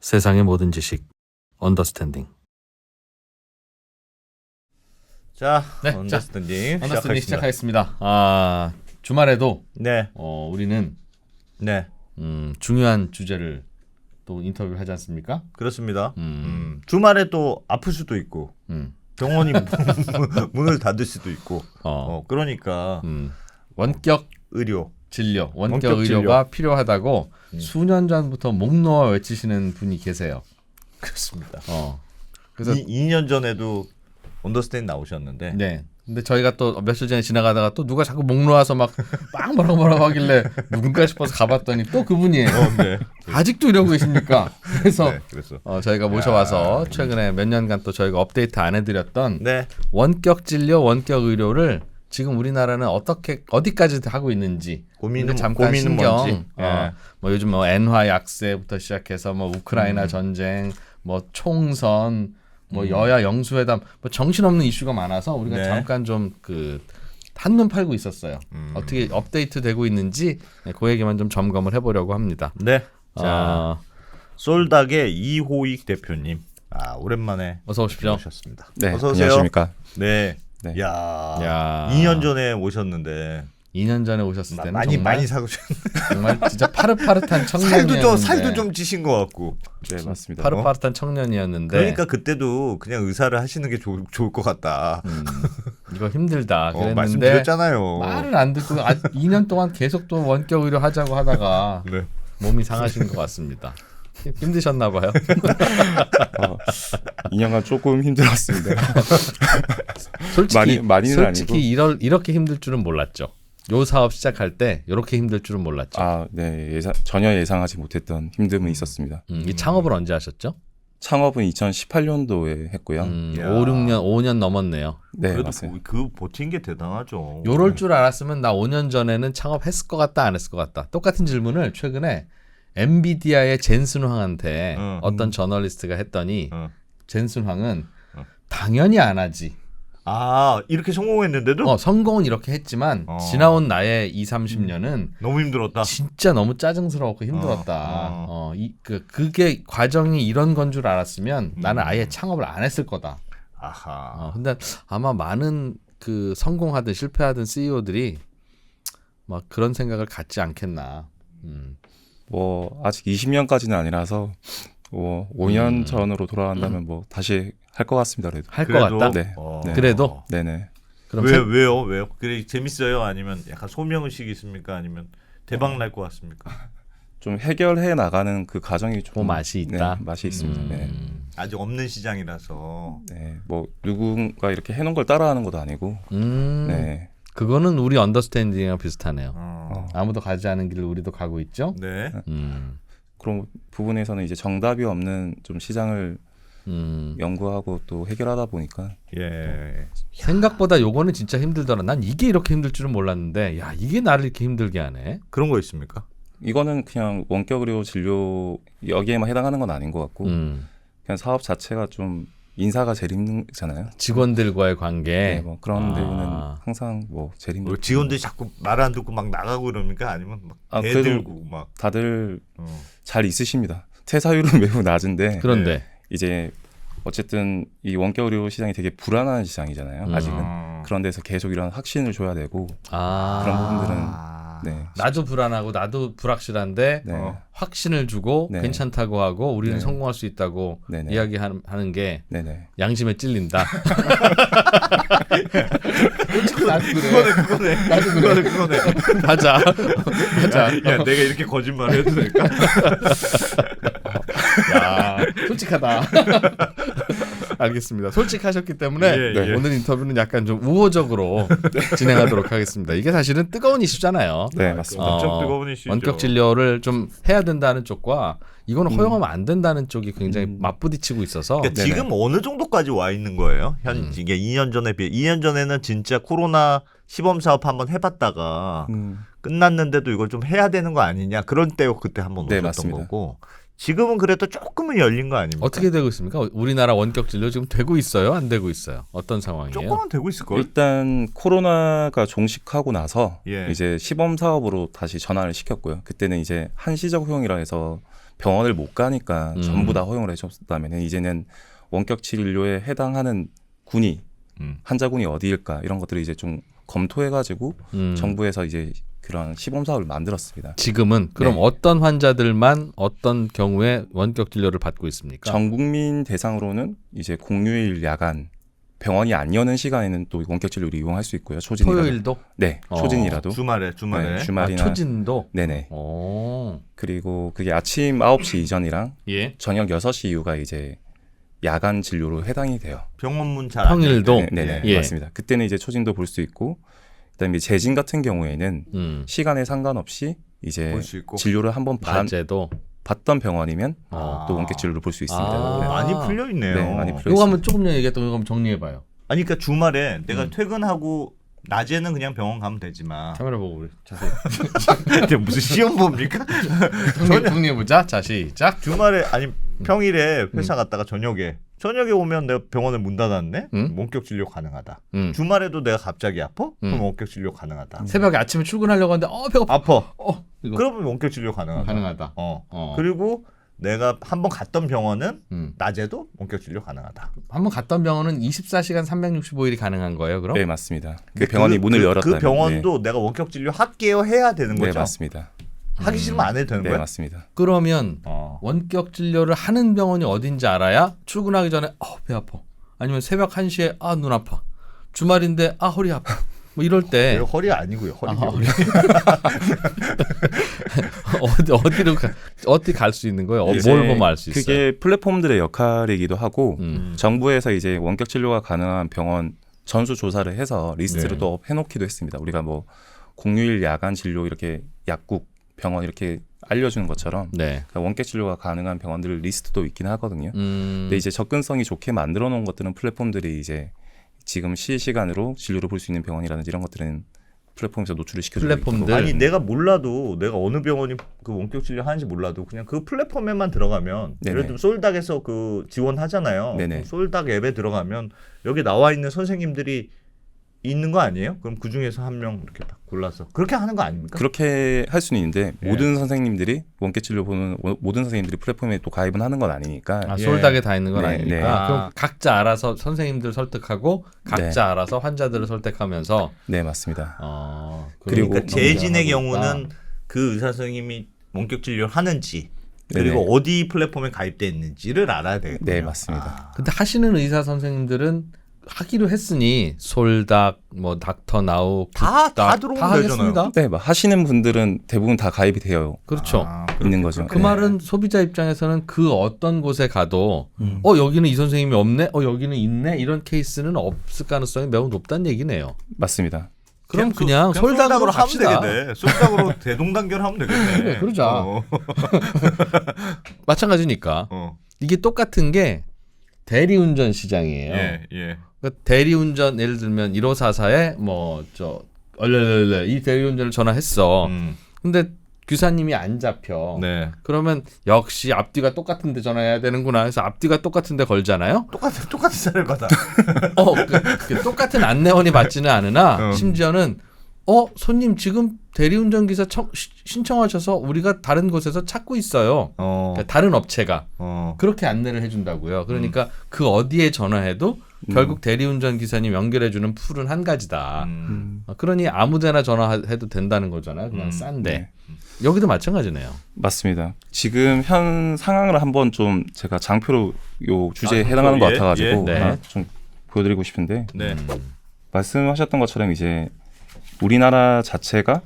세상의 모든 지식 언더스탠딩. 자, 네, 언더스탠딩 언더스탠딩 시작하겠습니다. 주말에도 네, 우리는 네, 중요한 주제를 또 인터뷰를 하지 않습니까? 그렇습니다. 주말에 또 아플 수도 있고 병원이 문을 닫을 수도 있고, 그러니까 원격 의료, 진료, 원격 원격 의료가 진료. 필요하다고 수년 전부터 목 놓아 외치시는 분이 계세요. 그렇습니다. 그래서 2년 전에도 언더스탠딩 나오셨는데, 네. 근데 저희가 또 며칠 전에 지나가다가 또 누가 자꾸 목 놓아서 막 빵 뭐라고 하길래 누군가 싶어서 가봤더니 또 그분이에요. 네, 아직도 이러고 계십니까? 그래서 네, 그래서 저희가 모셔와서 최근에 몇 년간 또 저희가 업데이트 안 해드렸던 네, 원격 진료, 원격 의료를 지금 우리나라는 어디까지 하고 있는지 고민은 잠깐 신경. 뭔지. 예. 뭐 요즘 뭐 엔화 약세부터 시작해서 뭐 우크라이나 전쟁, 뭐 총선, 뭐 여야 영수회담, 뭐 정신없는 이슈가 많아서 우리가 네. 잠깐 좀 한눈 팔고 있었어요. 어떻게 업데이트 되고 있는지 그 얘기만 좀 점검을 해보려고 합니다. 네. 자, 어, 솔닥의 이호익 대표님, 오랜만에 어서 오십시오. 오셨습니다. 네, 어서 오세요. 안녕하십니까. 네. 네. 야, 2년 전에 오셨는데 2년 전에 오셨을 때는 많이 사주셨는데 정말 진짜 파릇파릇한 청년이었는데 살도 좀 찌신 것 같고. 네, 맞습니다. 파릇파릇한 청년이었는데 그러니까 그때도 그냥 의사를 하시는 게 좋을 것 같다. 이거 힘들다 그랬는데 말씀드렸잖아요. 말을 안 듣고 2년 동안 계속 또 원격 의료 하자고 하다가 네. 몸이 상하신 것 같습니다. 힘드셨나 봐요. 2년간 조금 힘들었습니다. 솔직히 많이는 아니고. 이렇게 힘들 줄은 몰랐죠. 요 사업 시작할 때 이렇게 힘들 줄은 몰랐죠. 네, 전혀 예상하지 못했던 힘듦은 있었습니다. 이 창업을 언제 하셨죠? 창업은 2018년도에 했고요. 5년 넘었네요. 네, 그래도 맞습니다. 그 버틴 게 대단하죠. 요럴 줄 알았으면 나 5년 전에는 창업했을 것 같다 안 했을 것 같다. 똑같은 질문을 최근에 엔비디아의 젠슨 황한테 어떤 저널리스트가 했더니 젠슨 황은 당연히 안 하지. 이렇게 성공했는데도 성공은 이렇게 했지만 지나온 나의 30년은 너무 힘들었다. 진짜 너무 짜증스러웠고 힘들었다. 그게 과정이 이런 건 줄 알았으면 나는 아예 창업을 안 했을 거다. 아하. 근데 아마 많은 성공하든 실패하든 CEO들이 막 그런 생각을 갖지 않겠나. 뭐 아직 20년까지는 아니라서 5년 전으로 돌아간다면 뭐 다시 할 것 같습니다. 그래도. 할 것 같다. 네. 네. 그래도 네네. 그럼 왜요? 그래 재밌어요? 아니면 약간 소명의식이 있습니까? 아니면 대박 날 것 같습니까? 좀 해결해 나가는 그 과정이 좀 맛이 있다. 네, 맛이 있습니다. 네. 아직 없는 시장이라서. 네, 뭐 누군가 이렇게 해놓은 걸 따라하는 것도 아니고. 네. 그거는 우리 언더스탠딩이랑 비슷하네요. 아무도 가지 않은 길을 우리도 가고 있죠. 네. 그런 부분에서는 이제 정답이 없는 좀 시장을 연구하고 또 해결하다 보니까 예. 생각보다 요거는 진짜 힘들더라. 난 이게 이렇게 힘들 줄은 몰랐는데 야 이게 나를 이렇게 힘들게 하네. 그런 거 있습니까? 이거는 그냥 원격 의료 진료 여기에만 해당하는 건 아닌 것 같고 그냥 사업 자체가 좀 인사가 제일 힘들잖아요. 직원들과의 관계. 네, 뭐 그런 데는 항상 뭐 제일 힘들고. 직원들이 자꾸 말 안 듣고 막 나가고 그럽니까? 아니면 막 대들고 막. 다들 잘 있으십니다. 퇴사율은 매우 낮은데 그런데 이제 어쨌든 이 원격 의료 시장이 되게 불안한 시장이잖아요. 아직은. 그런 데서 계속 이런 확신을 줘야 되고 그런 부분들은 네. 나도 불안하고 나도 불확실한데 네. 확신을 주고 네. 괜찮다고 하고 우리는 네. 성공할 수 있다고 네네. 이야기하는 게 네네. 양심에 찔린다. 나도 그래. 그거네. 맞아. 야, 내가 이렇게 거짓말을 해도 될까? 야, 솔직하다. 알겠습니다. 솔직하셨기 때문에 예. 오늘 인터뷰는 약간 좀 우호적으로 진행하도록 하겠습니다. 이게 사실은 뜨거운 이슈잖아요. 네, 맞습니다. 엄청 뜨거운 이슈죠. 원격 진료를 좀 해야 된다는 쪽과 이거는 허용하면 안 된다는 쪽이 굉장히 맞부딪히고 있어서 그러니까 지금 어느 정도까지 와 있는 거예요? 이게 2년 전에 비해 2년 전에는 진짜 코로나 시범 사업 한번 해봤다가 끝났는데도 이걸 좀 해야 되는 거 아니냐 그런 때고 그때 한번 네, 오셨던 맞습니다. 거고 지금은 그래도 조금은 열린 거 아닙니까? 어떻게 되고 있습니까? 우리나라 원격 진료 지금 되고 있어요? 안 되고 있어요? 어떤 상황이에요? 조금은 되고 있을 걸. 일단 코로나가 종식하고 나서 예. 이제 시범 사업으로 다시 전환을 시켰고요. 그때는 이제 한시적 효용이라 해서 병원을 못 가니까 전부 다 허용을 해줬다면 이제는 원격 진료에 해당하는 군이 환자군이 어디일까 이런 것들을 이제 좀 검토해가지고 정부에서 이제 그런 시범 사업을 만들었습니다. 지금은 그럼 네. 어떤 환자들만 어떤 경우에 원격 진료를 받고 있습니까? 전 국민 대상으로는 이제 공휴일 야간 병원이 안 여는 시간에는 또 원격 진료를 이용할 수 있고요. 초진이라도. 토요일도? 네, 초진이라도. 주말에 네, 주말이나 초진도? 네네. 오. 그리고 그게 아침 9시 이전이랑 예. 저녁 6시 이후가 이제 야간 진료로 해당이 돼요. 병원 문 잘 평일도? 네네 예. 맞습니다. 그때는 이제 초진도 볼 수 있고 그다음에 재진 같은 경우에는 시간에 상관없이 이제 볼 수 있고 진료를 한번 낮에도 받던 병원이면 아. 또 원격 진료를 볼 수 있습니다. 아. 네. 많이 풀려 있네요. 네, 많이 풀려 요거 한번 조금 전에 얘기했던 거 한번 정리해 봐요. 아니 그러니까 주말에 내가 퇴근하고 낮에는 그냥 병원 가면 되지만 카메라 보고 우리 자세히 이게 무슨 시험 봅니까? 정리해 보자. 자, 시작. 주말에 아니 평일에 회사 갔다가 저녁에 오면 내가 병원을 문 닫았네. 원격 진료 가능하다. 주말에도 내가 갑자기 아파? 그럼 원격 진료 가능하다. 새벽에 아침에 출근하려고 하는데 배고파. 아파. 이거 그러면 원격 진료 가능하다. 가능하다. 그리고 내가 한번 갔던 병원은 낮에도 원격 진료 가능하다. 한번 갔던 병원은 24시간 365일이 가능한 거예요, 그럼? 네 맞습니다. 그 병원이 문을 열었다면 그 병원도 내가 원격 진료 할게요 해야 되는 네, 거죠. 네 맞습니다. 하기 싫으면 안 해도 되는 네 거야. 맞습니다. 그러면 원격 진료를 하는 병원이 어딘지 알아야 출근하기 전에 배 아파. 아니면 새벽 1시에 눈 아파. 주말인데 허리 아파. 뭐 이럴 때 허리 아니고요. 허리. 어디 갈 수 있는 거예요? 이제 뭘 보면 알 수 있어요? 그게 플랫폼들의 역할이기도 하고 정부에서 이제 원격 진료가 가능한 병원 전수 조사를 해서 리스트를 또 해놓기도 했습니다. 우리가 뭐 공휴일 야간 진료 이렇게 약국 병원 이렇게 알려주는 것처럼 네. 그러니까 원격 진료가 가능한 병원들 리스트도 있긴 하거든요. 근데 이제 접근성이 좋게 만들어 놓은 것들은 플랫폼들이 이제 지금 실시간으로 진료를 볼 수 있는 병원이라든지 이런 것들은 플랫폼에서 노출을 시켜주고 플랫폼들. 아니 내가 몰라도 내가 어느 병원이 그 원격 진료 하는지 몰라도 그냥 그 플랫폼에만 들어가면 네네. 예를 들면 솔닥에서 그 지원하잖아요. 네네. 솔닥 앱에 들어가면 여기 나와 있는 선생님들이 있는 거 아니에요? 그럼 그 중에서 한 명 이렇게 딱 골라서 그렇게 하는 거 아닙니까? 그렇게 할 수는 있는데 예. 모든 선생님들이 원격 진료 보는 모든 선생님들이 플랫폼에 또 가입은 하는 건 아니니까 솔닥에 다 있는 건 네, 아니니까 네. 그럼 각자 알아서 선생님들 설득하고 각자 알아서 환자들을 설득하면서 네 맞습니다. 그리고 그러니까 재진의 하고 있다. 경우는 그 의사 선생님이 원격 진료를 하는지 그리고 네네. 어디 플랫폼에 가입돼 있는지를 알아야 되겠군요. 네 맞습니다. 근데 하시는 의사 선생님들은 하기로 했으니 솔닥, 뭐 닥터 나우, 다 다 들어오면 하겠습니다. 네, 뭐 하시는 분들은 대부분 다 가입이 되어 그렇죠. 있는 거죠. 그 네. 말은 소비자 입장에서는 그 어떤 곳에 가도 여기는 이 선생님이 없네, 여기는 있네 이런 케이스는 없을 가능성이 매우 높다는 얘기네요. 맞습니다. 그럼 그냥 솔닥으로 하면 합시다. 되겠네. 솔닥으로 대동단결하면 되겠네. 그래, 그러자. 마찬가지니까 이게 똑같은 게 대리운전 시장이에요. 예. 그러니까 대리운전 예를 들면 1544에 이 대리운전을 전화했어. 근데 규사님이 안 잡혀. 네. 그러면 역시 앞뒤가 똑같은데 전화해야 되는구나 해서 앞뒤가 똑같은데 걸잖아요. 똑같은 사례를 받아. 그 똑같은 안내원이 받지는 않으나 심지어는 손님 지금 대리운전 기사 신청하셔서 우리가 다른 곳에서 찾고 있어요. 그러니까 다른 업체가 그렇게 안내를 해준다고요. 그러니까 그 어디에 전화해도 결국 대리운전 기사님 연결해주는 풀은 한 가지다. 그러니 아무데나 전화해도 된다는 거잖아요. 그냥 싼데. 네. 여기도 마찬가지네요. 맞습니다. 지금 현 상황을 한번 좀 제가 장표로 요 주제에 해당하는 것 같아가지고 네. 하나 좀 보여드리고 싶은데 네. 말씀하셨던 것처럼 이제 우리나라 자체가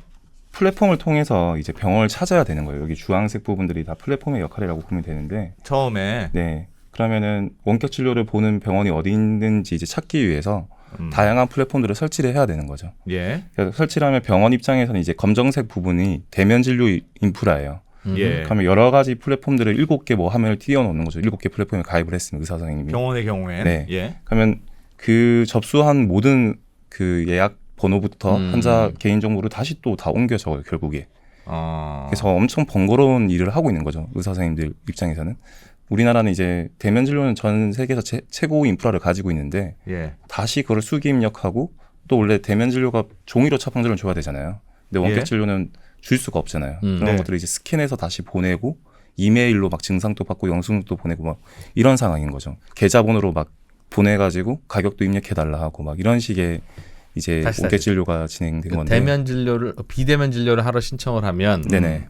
플랫폼을 통해서 이제 병원을 찾아야 되는 거예요. 여기 주황색 부분들이 다 플랫폼의 역할이라고 보면 되는데 처음에 네. 그러면은 원격 진료를 보는 병원이 어디 있는지 이제 찾기 위해서 다양한 플랫폼들을 설치를 해야 되는 거죠. 예. 그래서 설치를 하면 병원 입장에서는 이제 검정색 부분이 대면 진료 인프라예요. 예. 그러면 여러 가지 플랫폼들을 7개 뭐 화면을 띄워놓는 거죠. 7개 플랫폼에 가입을 했으면 의사 선생님이. 병원의 경우에 네. 예. 그러면 그 접수한 모든 그 예약 번호부터 환자 개인 정보를 다시 또 다 옮겨 적어요. 결국에. 그래서 엄청 번거로운 일을 하고 있는 거죠. 의사 선생님들 입장에서는. 우리나라는 이제 대면 진료는 전 세계에서 최고 인프라를 가지고 있는데 예. 다시 그걸 수기 입력하고 또 원래 대면 진료가 종이로 처방전을 줘야 되잖아요. 근데 원격 예. 진료는 줄 수가 없잖아요. 그런 네. 것들을 이제 스캔해서 다시 보내고 이메일로 막 증상도 받고 영수증도 보내고 막 이런 상황인 거죠. 계좌번호로 막 보내가지고 가격도 입력해달라 하고 막 이런 식의 이제 원격 진료가 진행된 건데 대면 진료를 비대면 진료를 하러 신청을 하면 네네.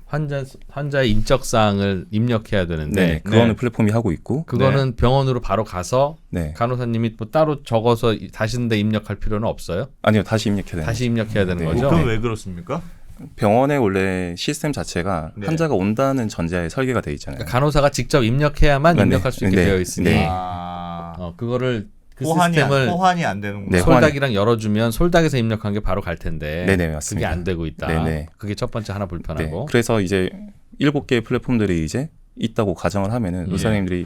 환자의 인적 사항을 입력해야 되는데 네네. 그거는 플랫폼이 하고 있고 그거는 병원으로 바로 가서 네. 간호사님이 뭐 따로 적어서 다시는데 입력할 필요는 없어요? 아니요, 다시 입력해야 돼요. 다시 입력해야 되는 네. 거죠? 그럼 왜 그렇습니까? 병원의 원래 시스템 자체가 네. 환자가 온다는 전제하에 설계가 돼 있잖아요. 그러니까 간호사가 직접 입력해야만 네. 입력할 수 있게 네. 되어 있으니 네. 그거를 그 호환이 시스템을 호환이 안 되는 네, 거예요. 솔닥이랑 열어주면 솔닥에서 입력한 게 바로 갈 텐데 네네, 그게 맞습니다. 안 되고 있다. 네네. 그게 첫 번째 하나 네. 불편하고. 그래서 이제 7개의 플랫폼들이 이제 있다고 가정을 하면은 의사님들이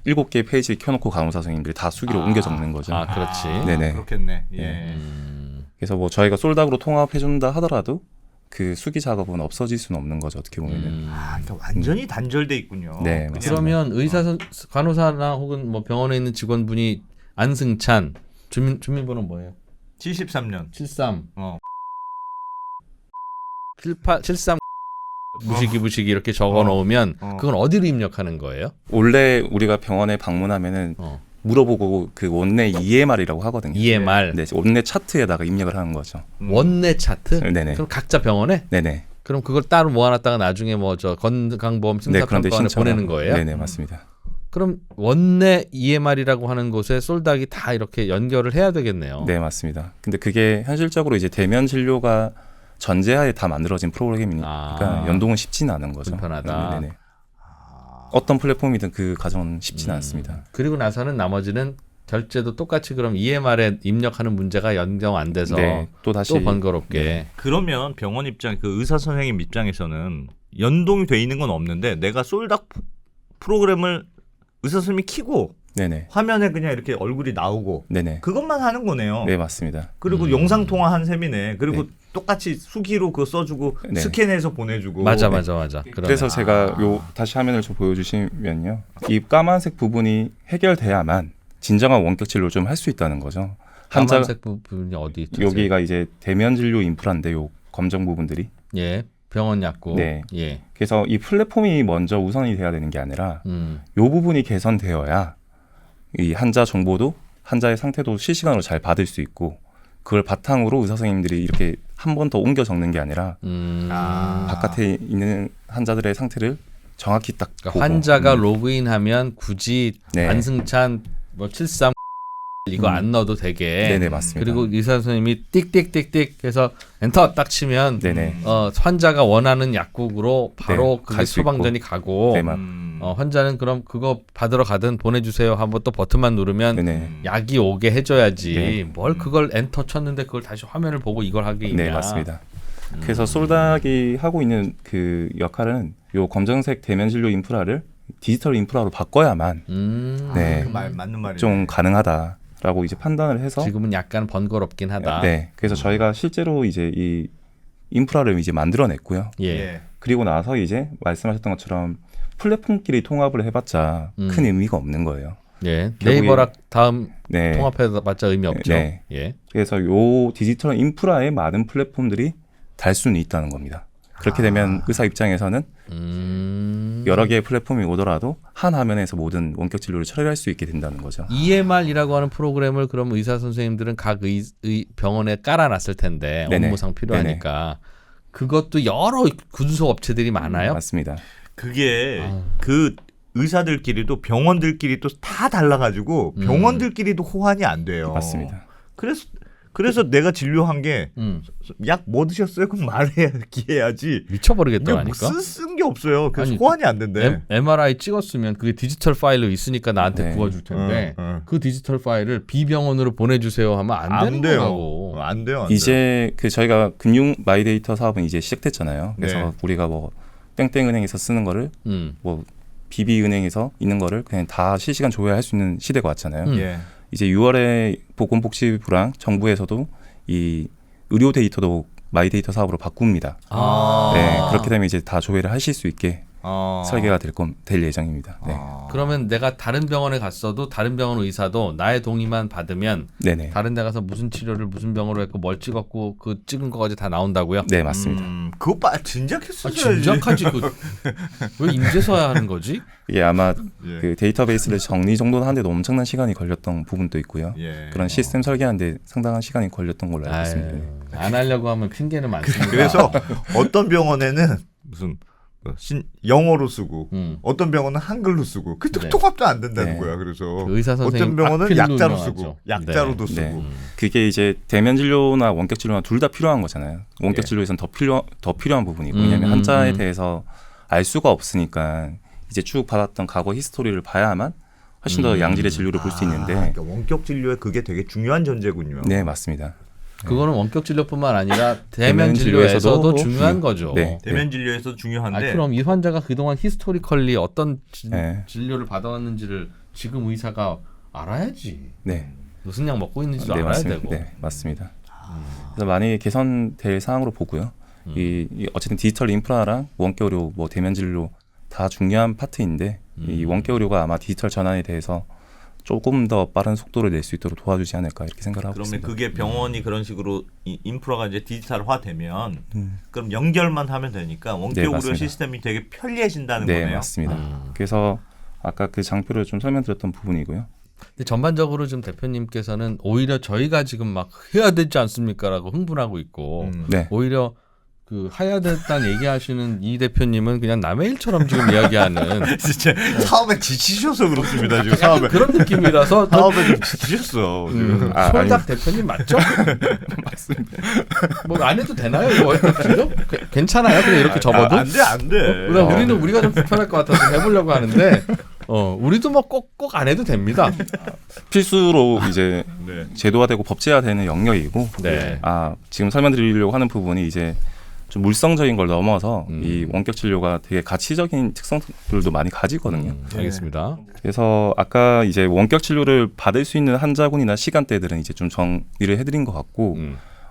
7개의 페이지를 켜놓고 간호사 선생님들이 다 수기로 옮겨 적는 거죠. 아, 그렇지. 네네. 그렇겠네. 예. 네. 그래서 뭐 저희가 솔닥으로 통합해준다 하더라도 그 수기 작업은 없어질 수는 없는 거죠. 어떻게 보면은. 그러니까 완전히 단절돼 있군요. 네, 그냥. 그러면 간호사나 혹은 뭐 병원에 있는 직원분이 안승찬 주민번호 뭐예요? 73년. 73 어. 73 무시기 이렇게 적어 놓으면 그건 어디로 입력하는 거예요? 원래 우리가 병원에 방문하면은 물어보고 그 원내 EMR이라고 하거든요. EMR. 네, 원내 차트에다가 입력을 하는 거죠. 원내 차트? 네네. 그럼 각자 병원에? 네네. 그럼 그걸 따로 모아놨다가 나중에 뭐 저 건강보험 네, 그런데 심사평가원에 신청을 보내는 거예요? 네네, 맞습니다. 그럼 원내 EMR이라고 하는 곳에 솔닥이 다 이렇게 연결을 해야 되겠네요. 네, 맞습니다. 근데 그게 현실적으로 이제 대면 진료가 전제하에 다 만들어진 프로그램이니까 연동은 쉽지는 않은 거죠. 불편하다. 네네. 어떤 플랫폼이든 그 과정은 쉽지는 않습니다. 그리고 나서는 나머지는 결제도 똑같이 그럼 EMR에 입력하는 문제가 연동 안 돼서 네, 또 다시 또 번거롭게. 그러면 병원 입장, 그 의사 선생님 입장에서는 연동이 돼 있는 건 없는데 내가 솔닥 프로그램을 의사 선생님이 켜고 네네. 화면에 그냥 이렇게 얼굴이 나오고 네네. 그것만 하는 거네요. 네, 맞습니다. 그리고 영상 통화한 셈이네. 그리고 네. 똑같이 수기로 그거 써주고 네. 스캔해서 보내주고. 맞아. 그래서 제가 요 다시 화면을 좀 보여주시면요, 이 까만색 부분이 해결돼야만 진정한 원격 진료를 좀 할 수 있다는 거죠. 까만색 부분이 어디 있죠? 여기가 이제 대면 진료 인프라인데 요 검정 부분들이. 예, 병원 약국. 네. 예. 그래서 이 플랫폼이 먼저 우선이 돼야 되는 게 아니라 요 부분이 개선되어야 이 환자 정보도 환자의 상태도 실시간으로 잘 받을 수 있고, 그걸 바탕으로 의사 선생님들이 이렇게 한 번 더 옮겨 적는 게 아니라 바깥에 있는 환자들의 상태를 정확히 딱 그러니까 보고. 환자가 로그인하면 굳이 네. 안승찬 뭐 73 이거 안 넣어도 되게. 네네, 맞습니다. 그리고 의사 선생님이 띡띡띡띡 해서 엔터 딱 치면 네네. 환자가 원하는 약국으로 바로 네, 그게 갈수 처방전이 가고 네, 환자는 그럼 그거 받으러 가든 보내주세요 한번 또 버튼만 누르면 네네. 약이 오게 해줘야지. 네. 뭘 그걸 엔터 쳤는데 그걸 다시 화면을 보고 이걸 하게 있냐. 네, 맞습니다. 그래서 솔닥이 하고 있는 그 역할은 요 검정색 대면 진료 인프라를 디지털 인프라로 바꿔야만 네, 그 맞는 말이네. 좀 가능하다라고 이제 판단을 해서 지금은 약간 번거롭긴 하다. 네, 그래서 저희가 실제로 이제 이 인프라를 이제 만들어냈고요. 예. 그리고 나서 이제 말씀하셨던 것처럼 플랫폼끼리 통합을 해봤자 큰 의미가 없는 거예요. 예. 결국에- 네이버랑 다음 네. 통합해봤자 의미 없죠. 네. 예. 그래서 요 디지털 인프라에 많은 플랫폼들이 달 수는 있다는 겁니다. 그렇게 되면 의사 입장에서는 여러 개의 플랫폼이 오더라도 한 화면에서 모든 원격 진료를 처리할 수 있게 된다는 거죠. EMR이라고 하는 프로그램을 그럼 의사 선생님들은 각 병원에 깔아놨을 텐데 네네. 업무상 필요하니까 그것도 여러 군소 업체들이 많아요. 맞습니다. 그게 그 의사들끼리도 병원들끼리도 다 달라가지고 병원들끼리도 호환이 안 돼요. 맞습니다. 그래서 내가 진료한 게 약 뭐 드셨어요? 그럼 말해야지. 미쳐버리겠더라니까. 쓴 게 없어요. 그래서 아니, 호환이 안 된대. MRI 찍었으면 그게 디지털 파일로 있으니까 나한테 네. 구워줄 텐데 그 그 디지털 파일을 B병원으로 보내주세요 하면 안 되는 돼요. 거라고. 안 돼요. 이제 그 저희가 금융 마이데이터 사업은 이제 시작됐잖아요. 그래서 네. 우리가 뭐 땡땡은행에서 쓰는 거를 뭐 BB은행에서 있는 거를 그냥 다 실시간 조회할 수 있는 시대가 왔잖아요. 예. 이제 6월에 보건복지부랑 정부에서도 이 의료 데이터도 마이데이터 사업으로 바꿉니다. 네, 그렇게 되면 이제 다 조회를 하실 수 있게 설계가 될 예정입니다. 네. 그러면 내가 다른 병원에 갔어도 다른 병원 의사도 나의 동의만 받으면 네네. 다른 데 가서 무슨 치료를 무슨 병으로 했고 뭘 찍었고 그 찍은 거까지 다 나온다고요? 네, 맞습니다. 그거 진작 했어야지. 진작하지. 왜 임제서야 하는 거지? 이게 아마 예. 그 데이터베이스를 정리 정돈하는데도 엄청난 시간이 걸렸던 부분도 있고요. 예. 그런 시스템 설계하는데 상당한 시간이 걸렸던 걸로 알고 있습니다. 아유, 안 하려고 하면 핑계는 많습니다. 그래서 어떤 병원에는 무슨 영어로 쓰고 어떤 병원은 한글로 쓰고 그 네. 통합도 안 된다는 네. 거야. 그래서 그 의사 선생님 어떤 병원은 악필로 약자로 유명하죠. 쓰고 약자로도 네. 쓰고. 네. 그게 이제 대면 진료나 원격 진료나 둘 다 필요한 거잖아요. 원격 예. 진료에서는 더 필요한 부분이고 왜냐하면 한자에 대해서 알 수가 없으니까 이제 쭉 받았던 과거 히스토리를 봐야만 훨씬 더 양질의 진료를 볼 수 있는데 그러니까 원격 진료에 그게 되게 중요한 전제군요. 네, 맞습니다. 그거는 원격 진료뿐만 아니라 대면 진료에서도 중요한 거죠. 네. 대면 진료에서 중요한데. 그럼 이 환자가 그동안 히스토리컬리 어떤 네. 진료를 받아왔는지를 지금 의사가 알아야지. 네. 무슨 약 먹고 있는지도 네, 알아야 맞습니다. 되고. 네, 맞습니다. 그래서 만약에 개선될 사항으로 보고요. 이 어쨌든 디지털 인프라랑 원격 의료, 뭐 대면 진료 다 중요한 파트인데 이 원격 의료가 아마 디지털 전환에 대해서 조금 더 빠른 속도를 낼 수 있도록 도와주지 않을까 이렇게 생각을 하고 그러면 있습니다. 그게 병원이 그런 식으로 인프라가 이제 디지털화되면 그럼 연결만 하면 되니까 원격 의료 맞습니다. 시스템이 되게 편리해진다는 네, 거네요. 맞습니다. 그래서 아까 그 장표를 좀 설명드렸던 부분이고요. 근데 전반적으로 지금 대표님께서는 오히려 저희가 지금 막 해야 되지 않습니까라고 흥분하고 있고 네. 오히려 그 해야 됐다는 얘기하시는 이 대표님은 그냥 남의 일처럼 지금 이야기하는 진짜 사업에 지치셔서 그렇습니다. 지금 약간 그런 느낌이라서 저 사업에 좀 지치셨어. 지금. 솔닥 대표님 맞죠? 맞습니다. 뭐 안 해도 되나요 이거 지금? 괜찮아요? 그냥 이렇게 접어도? 안 돼. 우리가 좀 불편할 것 같아서 해보려고 하는데 우리도 뭐 꼭 안 해도 됩니다. 필수로 이제 네. 제도화되고 법제화되는 영역이고 네. 지금 설명드리려고 하는 부분이 이제 좀 물성적인 걸 넘어서 이 원격 진료가 되게 가치적인 특성들도 많이 가지거든요. 알겠습니다. 그래서 아까 이제 원격 진료를 받을 수 있는 환자군이나 시간대들은 이제 좀 정리를 해드린 것 같고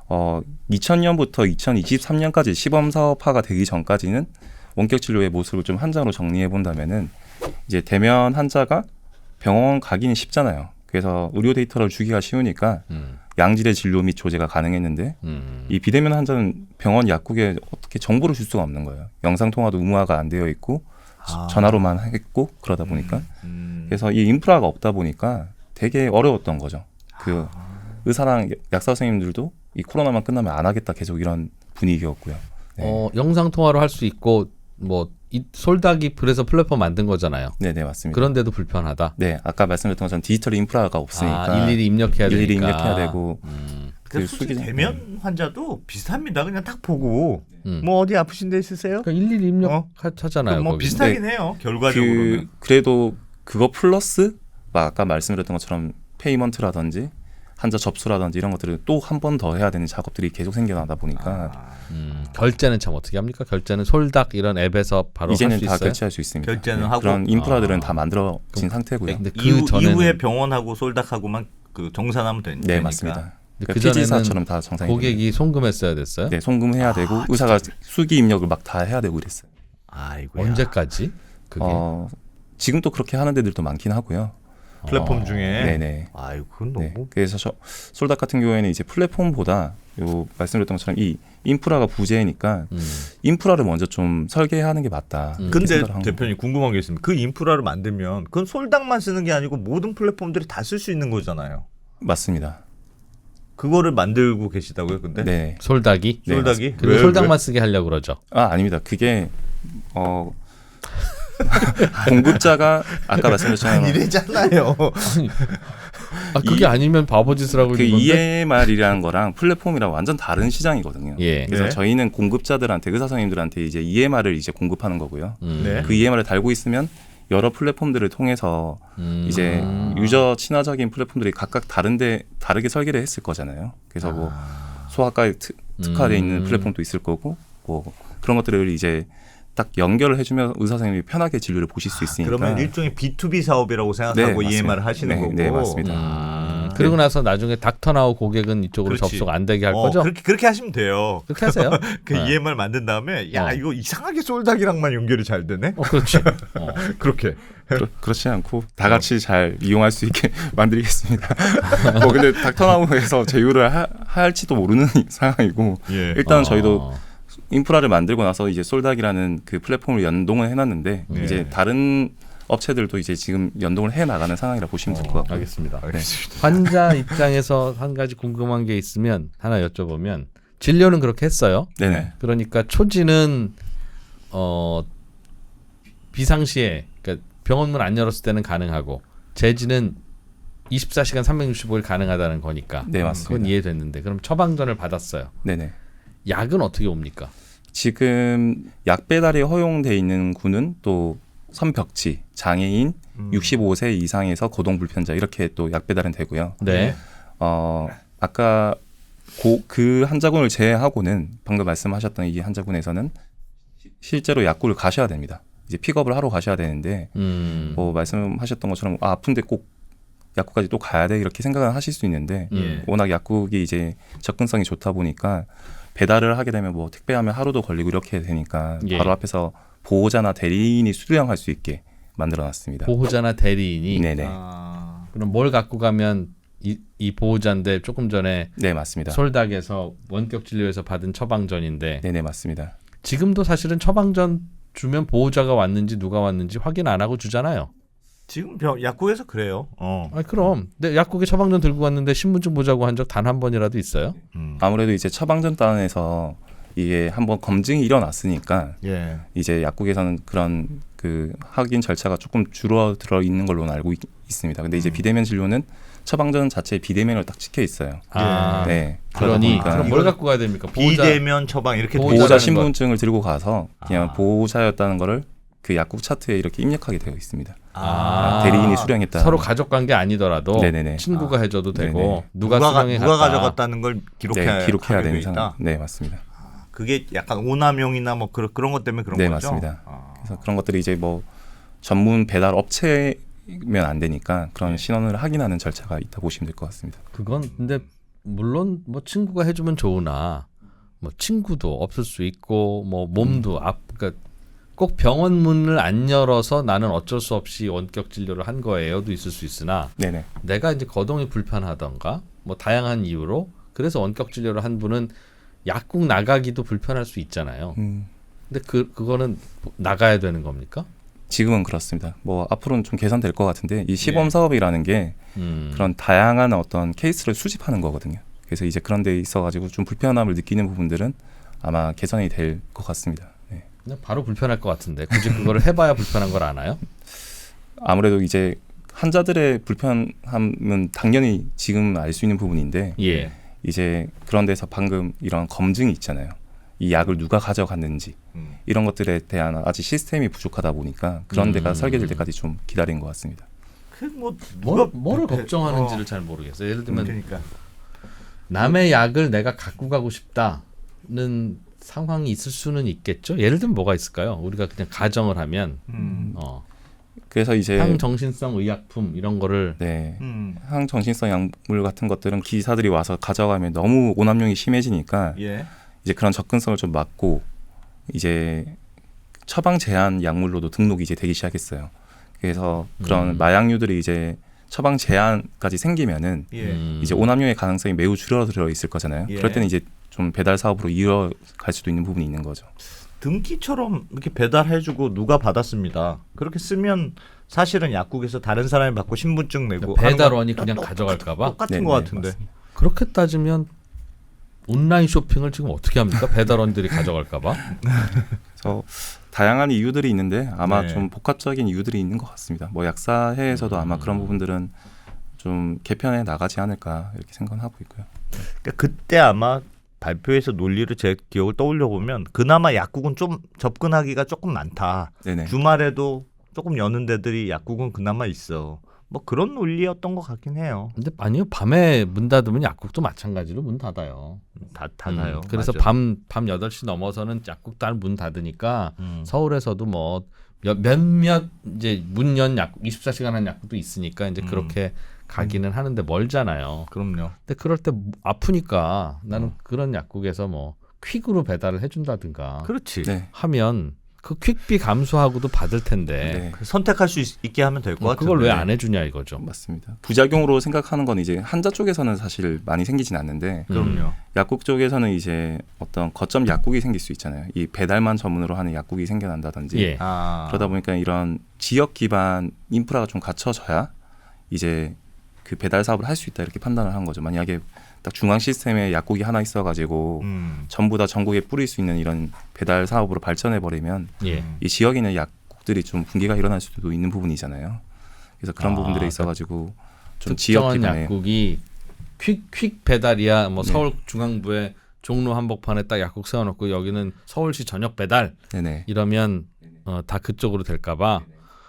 2000년부터 2023년까지 시범 사업화가 되기 전까지는 원격 진료의 모습을 좀 한장으로 정리해 본다면은 이제 대면 환자가 병원 가기는 쉽잖아요. 그래서 의료 데이터를 주기가 쉬우니까 양질의 진료 및 조제가 가능했는데 이 비대면 환자는 병원 약국에 어떻게 정보를 줄 수가 없는 거예요. 영상 통화도 의무화가 안 되어 있고 전화로만 했고 그러다 보니까 그래서 이 인프라가 없다 보니까 되게 어려웠던 거죠. 그 의사랑 약사 선생님들도 이 코로나만 끝나면 안 하겠다 계속 이런 분위기였고요. 네. 영상 통화로 할 수 있고 뭐 이 솔닥이 그래서 플랫폼 만든 거잖아요. 네, 맞습니다. 그런데도 불편하다. 네, 아까 말씀드렸던 것처럼 디지털 인프라가 없으니까 일일이 입력해야 되니까. 일일이 입력해야 되고 그 솔직히 대면 환자도 비슷합니다. 그냥 딱 보고 뭐 어디 아프신 데 있으세요? 그러니까 일일이 입력하잖아요. 뭐 거기. 비슷하긴 해요. 결과적으로는. 그래도 그거 플러스 아까 말씀드렸던 것처럼 페이먼트라든지 환자 접수라든지 이런 것들을 또 한 번 더 해야 되는 작업들이 계속 생겨나다 보니까 결제는 참 어떻게 합니까? 결제는 솔닥 이런 앱에서 바로 할 수 이제는 있어요? 다 결제할 수 있습니다. 결제는 네, 하고? 그런 인프라들은 다 만들어진 상태고요. 근데 그 이후에 병원하고 솔닥하고만 그 정산하면 되니까. 네, 맞습니다. 그 피지사처럼 다 정상이 고객이 됩니다. 송금했어야 됐어요? 네, 송금해야 되고 의사가 수기 입력을 막 다 해야 되고 이랬어요. 아이고야. 언제까지? 그게 지금 또 그렇게 하는 데들도 많긴 하고요. 플랫폼 중에. 네네. 아이고 그건 너무. 네. 그래서 솔닥 같은 경우에는 이제 플랫폼보다 말씀드렸던 것처럼 이 인프라가 부재니까 인프라를 먼저 좀 설계하는 게 맞다. 근데 대표님 궁금한 게 있습니다. 그 인프라를 만들면 그건 솔닥만 쓰는 게 아니고 모든 플랫폼들이 다 쓸 수 있는 거잖아요. 맞습니다. 그거를 만들고 계시다고요, 근데? 네. 솔닥이? 네, 솔닥이? 그리고 솔닥만 쓰게 하려고 그러죠. 아닙니다. 그게 공급자가 아까 말씀드렸잖아요. 이래잖아요. 그게 아니면 바보짓을 하고 그 있는 건데. EMR이라는 거랑 플랫폼이랑 완전 다른 시장이거든요. 예. 그래서 네. 저희는 공급자들한테 의사 선생님들한테 이제 EMR을 이제 공급하는 거고요. 네. 그 EMR을 달고 있으면 여러 플랫폼들을 통해서 이제 유저 친화적인 플랫폼들이 각각 다르게 설계를 했을 거잖아요. 그래서 뭐 소아과에 특화되어 있는 플랫폼도 있을 거고 뭐 그런 것들을 이제 딱 연결을 해주면 의사 선생님이 편하게 진료를 보실 수 있으니까. 그러면 일종의 B2B 사업이라고 생각하고 네, EMR을 맞습니다. 하시는 거고. 네, 맞습니다. 그리고 나서 나중에 닥터나우 고객은 이쪽으로 그렇지. 접속 안 되게 할 거죠? 그렇게 하시면 돼요. 그렇게 하세요. 그 EMR 만든 다음에 야 이거 이상하게 솔닥이랑만 연결이 잘 되네. 그렇지. 그렇게. 그렇지 않고 다 같이 잘 이용할 수 있게 만들겠습니다. 뭐 근데 닥터나우에서 제휴를 할지도 모르는 상황이고 예. 일단 저희도 인프라를 만들고 나서 이제 솔닥이라는 그 플랫폼을 연동을 해놨는데 예. 이제 다른 업체들도 이제 지금 연동을 해 나가는 상황이라 보시면 될 것 같고요. 알겠습니다. 네. 환자 입장에서 한 가지 궁금한 게 있으면 하나 여쭤보면 진료는 그렇게 했어요. 네네. 그러니까 초지는 비상시에 그러니까 병원문 안 열었을 때는 가능하고 제지는 24시간 365일 가능하다는 거니까. 네, 맞습니다. 그건 이해됐는데 그럼 처방전을 받았어요. 네네. 약은 어떻게 옵니까? 지금 약 배달이 허용돼 있는 구는 또 선벽지, 장애인, 65세 이상에서 거동 불편자 이렇게 또 약 배달은 되고요. 네. 아까 그 환자군을 제외하고는 방금 말씀하셨던 이 환자군에서는 실제로 약국을 가셔야 됩니다. 이제 픽업을 하러 가셔야 되는데 뭐 말씀하셨던 것처럼 아픈데 꼭 약국까지 또 가야 돼 이렇게 생각을 하실 수 있는데 워낙 약국이 이제 접근성이 좋다 보니까 배달을 하게 되면 뭐 택배하면 하루도 걸리고 이렇게 되니까 예. 바로 앞에서 보호자나 대리인이 수령할 수 있게 만들어놨습니다. 보호자나 대리인이. 네네. 그럼 뭘 갖고 가면 이 보호자인데 조금 전에 네 맞습니다. 솔닥에서 원격 진료에서 받은 처방전인데 네네 맞습니다. 지금도 사실은 처방전 주면 보호자가 왔는지 누가 왔는지 확인 안 하고 주잖아요. 지금 약국에서 그래요. 그럼 내 약국에 처방전 들고 갔는데 신분증 보자고 한 적 단 한 번이라도 있어요? 아무래도 이제 처방전 단에서 이게 한번 검증이 일어났으니까 예. 이제 약국에서는 그런 그 확인 절차가 조금 줄어들어 있는 걸로는 알고 있습니다. 근데 이제 비대면 진료는 처방전 자체에 비대면으로 딱 찍혀 있어요. 네. 그러니 그러다 그럼 보니까 뭘 갖고 가야 됩니까? 비대면 처방 이렇게 보호자라는 보호자 것. 신분증을 들고 가서 그냥 보호자였다는 거를 그 약국 차트에 이렇게 입력하게 되어 있습니다. 대리인이 수령했다. 서로 가족 관계 아니더라도 네네네. 친구가 해줘도 되고 네네. 누가 수령해 누가 갔다. 가져갔다는 걸 기록해야 되는 있다. 상황. 네 맞습니다. 그게 약간 오남용이나 뭐 그런 것 때문에 그런 네 거죠. 맞습니다. 그래서 그런 것들이 이제 뭐 전문 배달 업체면 안 되니까 그런 신원을 확인하는 절차가 있다 보시면 될 것 같습니다. 그건 근데 물론 뭐 친구가 해주면 좋으나 뭐 친구도 없을 수 있고 뭐 몸도 그러니까 꼭 병원 문을 안 열어서 나는 어쩔 수 없이 원격 진료를 한 거예요도 있을 수 있으나 네네. 내가 이제 거동이 불편하던가 뭐 다양한 이유로 그래서 원격 진료를 한 분은 약국 나가기도 불편할 수 있잖아요. 근데 그거는 나가야 되는 겁니까? 지금은 그렇습니다. 뭐 앞으로는 좀 개선될 것 같은데 이 시범 사업이라는 게 그런 다양한 어떤 케이스를 수집하는 거거든요. 그래서 이제 그런 데 있어가지고 좀 불편함을 느끼는 부분들은 아마 개선이 될 것 같습니다. 네. 그냥 바로 불편할 것 같은데 굳이 그거를 해봐야 불편한 걸 아나요? 아무래도 이제 환자들의 불편함은 당연히 지금 알 수 있는 부분인데 예. 이제 그런 데서 방금 이런 검증이 있잖아요. 이 약을 누가 가져갔는지 이런 것들에 대한 아직 시스템이 부족하다 보니까 그런 데가 설계될 때까지 좀 기다린 것 같습니다. 뭐를 걱정하는지를 잘 모르겠어요. 예를 들면 그러니까. 남의 약을 내가 갖고 가고 싶다는 상황이 있을 수는 있겠죠. 예를 들면 뭐가 있을까요? 우리가 그냥 가정을 하면 그래서 이제 항정신성 의약품 이런 거를 네, 항정신성 약물 같은 것들은 기사들이 와서 가져가면 너무 오남용이 심해지니까 예. 이제 그런 접근성을 좀 막고 이제 처방 제한 약물로도 등록이 이제 되기 시작했어요. 그래서 그런 마약류들이 이제 처방 제한까지 생기면은 이제 오남용의 가능성이 매우 줄어들어 있을 거잖아요. 예. 그럴 때는 이제 좀 배달 사업으로 이어갈 수도 있는 부분이 있는 거죠. 등기처럼 이렇게 배달해주고 누가 받았습니다. 그렇게 쓰면 사실은 약국에서 다른 사람이 받고 신분증 내고 배달원이 그냥 가져갈까봐 똑같은 네네, 것 같은데. 맞습니다. 그렇게 따지면 온라인 쇼핑을 지금 어떻게 합니까? 배달원들이 가져갈까봐. 그래서 다양한 이유들이 있는데 아마 네. 좀 복합적인 이유들이 있는 것 같습니다. 뭐 약사회에서도 아마 그런 부분들은 좀 개편해 나가지 않을까 이렇게 생각하고 있고요. 그러니까 그때 아마 발표에서 논리를 제 기억을 떠올려 보면 그나마 약국은 좀 접근하기가 조금 많다. 네네. 주말에도 조금 여는 데들이 약국은 그나마 있어. 뭐 그런 논리였던 것 같긴 해요. 근데 아니요, 밤에 문 닫으면 약국도 마찬가지로 문 닫아요. 다 닫아요. 그래서 맞아. 밤 8시 넘어서는 약국 다 문 닫으니까 음. 서울에서도 뭐 몇몇 이제 문연 약국 24시간 한 약국도 있으니까 이제 그렇게 가기는 하는데 멀잖아요. 그럼요. 근데 그럴 때 아프니까 나는 그런 약국에서 뭐 퀵으로 배달을 해준다든가 그렇지. 네. 하면 그 퀵비 감수하고도 받을 텐데 네. 선택할 수 있게 하면 될 것 같은데. 그걸 왜 안 해주냐 이거죠. 맞습니다. 부작용으로 생각하는 건 이제 환자 쪽에서는 사실 많이 생기진 않는데 그럼요. 약국 쪽에서는 이제 어떤 거점 약국이 생길 수 있잖아요. 이 배달만 전문으로 하는 약국이 생겨난다든지 예. 그러다 보니까 이런 지역 기반 인프라가 좀 갖춰져야 이제 그 배달 사업을 할 수 있다 이렇게 판단을 한 거죠. 만약에 딱 중앙 시스템에 약국이 하나 있어가지고 전부 다 전국에 뿌릴 수 있는 이런 배달 사업으로 발전해 버리면 예. 이 지역에 있는 약국들이 좀 붕괴가 일어날 수도 있는 부분이잖아요. 그래서 그런 부분들에 있어가지고 좀 지역 특정한 기반의 약국이 퀵 배달이야. 뭐 네. 서울 중앙부에 종로 한복판에 딱 약국 세워놓고 여기는 서울시 저녁 배달 네네. 이러면 다 그쪽으로 될까봐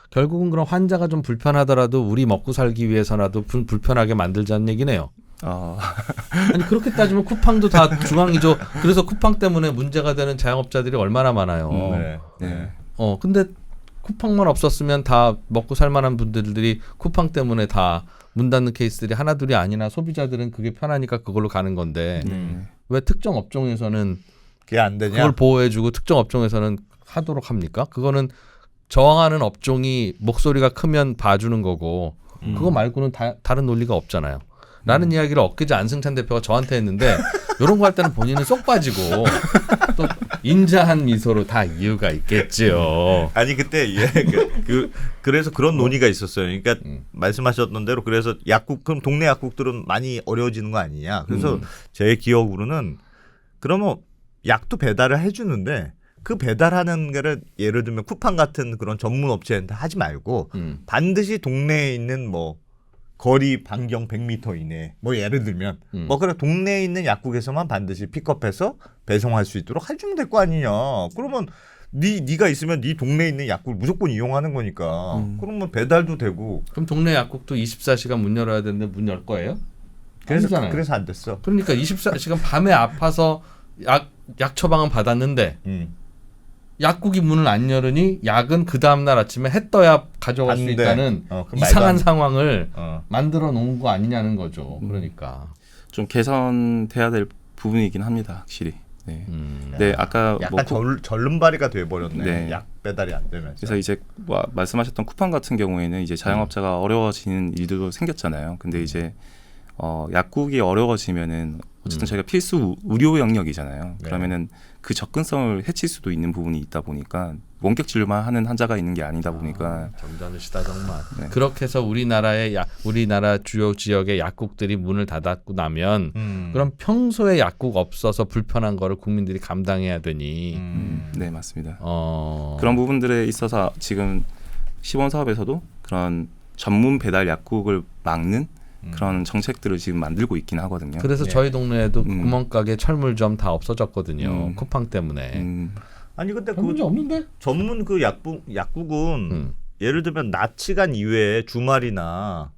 결국은 그런 환자가 좀 불편하더라도 우리 먹고 살기 위해서라도 불편하게 만들자는 얘기네요. 아니 그렇게 따지면 쿠팡도 다 중앙이죠. 그래서 쿠팡 때문에 문제가 되는 자영업자들이 얼마나 많아요. 네. 네. 근데 쿠팡만 없었으면 다 먹고 살만한 분들이 쿠팡 때문에 다 문 닫는 케이스들이 하나둘이 아니나 소비자들은 그게 편하니까 그걸로 가는 건데 왜 특정 업종에서는 그게 안 되냐? 그걸 보호해주고 특정 업종에서는 하도록 합니까? 그거는 저항하는 업종이 목소리가 크면 봐주는 거고 그거 말고는 다른 논리가 없잖아요. 라는 이야기를 엊그제 안승찬 대표가 저한테 했는데 이런 거 할 때는 본인은 쏙 빠지고 또 인자한 미소로 다 이유가 있겠지요. 아니 그때 그래서 그런 논의가 있었어요. 그러니까 말씀하셨던 대로 그래서 약국 그럼 동네 약국들은 많이 어려워지는 거 아니냐. 그래서 제 기억으로는 그러면 약도 배달을 해주는데 그 배달하는 거를 예를 들면 쿠팡 같은 그런 전문 업체한테 하지 말고 반드시 동네에 있는 뭐 거리 반경 100m 이내 뭐 예를 들면 뭐 그래 동네에 있는 약국에서만 반드시 픽업해서 배송할 수 있도록 해주면 될 거 아니냐. 그러면 네가 있으면 네 동네에 있는 약국을 무조건 이용하는 거니까 그러면 배달도 되고. 그럼 동네 약국도 24시간 문 열어야 되는데 문 열 거예요? 그래서 안 됐어. 그러니까 24시간 밤에 아파서 약 처방은 받았는데 약국이 문을 안 열으니 약은 그 다음날 아침에 해 떠야 가져갈 수 있다는 이상한 상황을 만들어 놓은 거 아니냐는 거죠. 그러니까 좀 개선돼야 될 부분이긴 합니다, 확실히. 네. 네, 아까 약간 절름발이가 돼버렸네. 네. 약 배달이 안 되면서. 그래서 이제 뭐 말씀하셨던 쿠팡 같은 경우에는 이제 자영업자가 어려워지는 일도 생겼잖아요. 근데 이제 약국이 어려워지면은 어쨌든 저희가 필수 의료 영역이잖아요. 네. 그러면은 그 접근성을 해칠 수도 있는 부분이 있다 보니까 원격 진료만 하는 환자가 있는 게 아니다 보니까 점잖으시다 정말. 네. 그렇게 해서 우리나라 주요 지역의 약국들이 문을 닫았고 나면 그럼 평소에 약국 없어서 불편한 거를 국민들이 감당해야 되니. 네, 맞습니다. 그런 부분들에 있어서 지금 시범 사업에서도 그런 전문 배달 약국을 막는 그런 정책들을 지금 만들고 있긴 하거든요. 그래서 저희 동네에도 구멍가게 철물점 다 없어졌거든요. 쿠팡 때문에. 아니 근데 문제 없는데? 전문 그 약국은 예를 들면 낮 시간 이외에 주말이나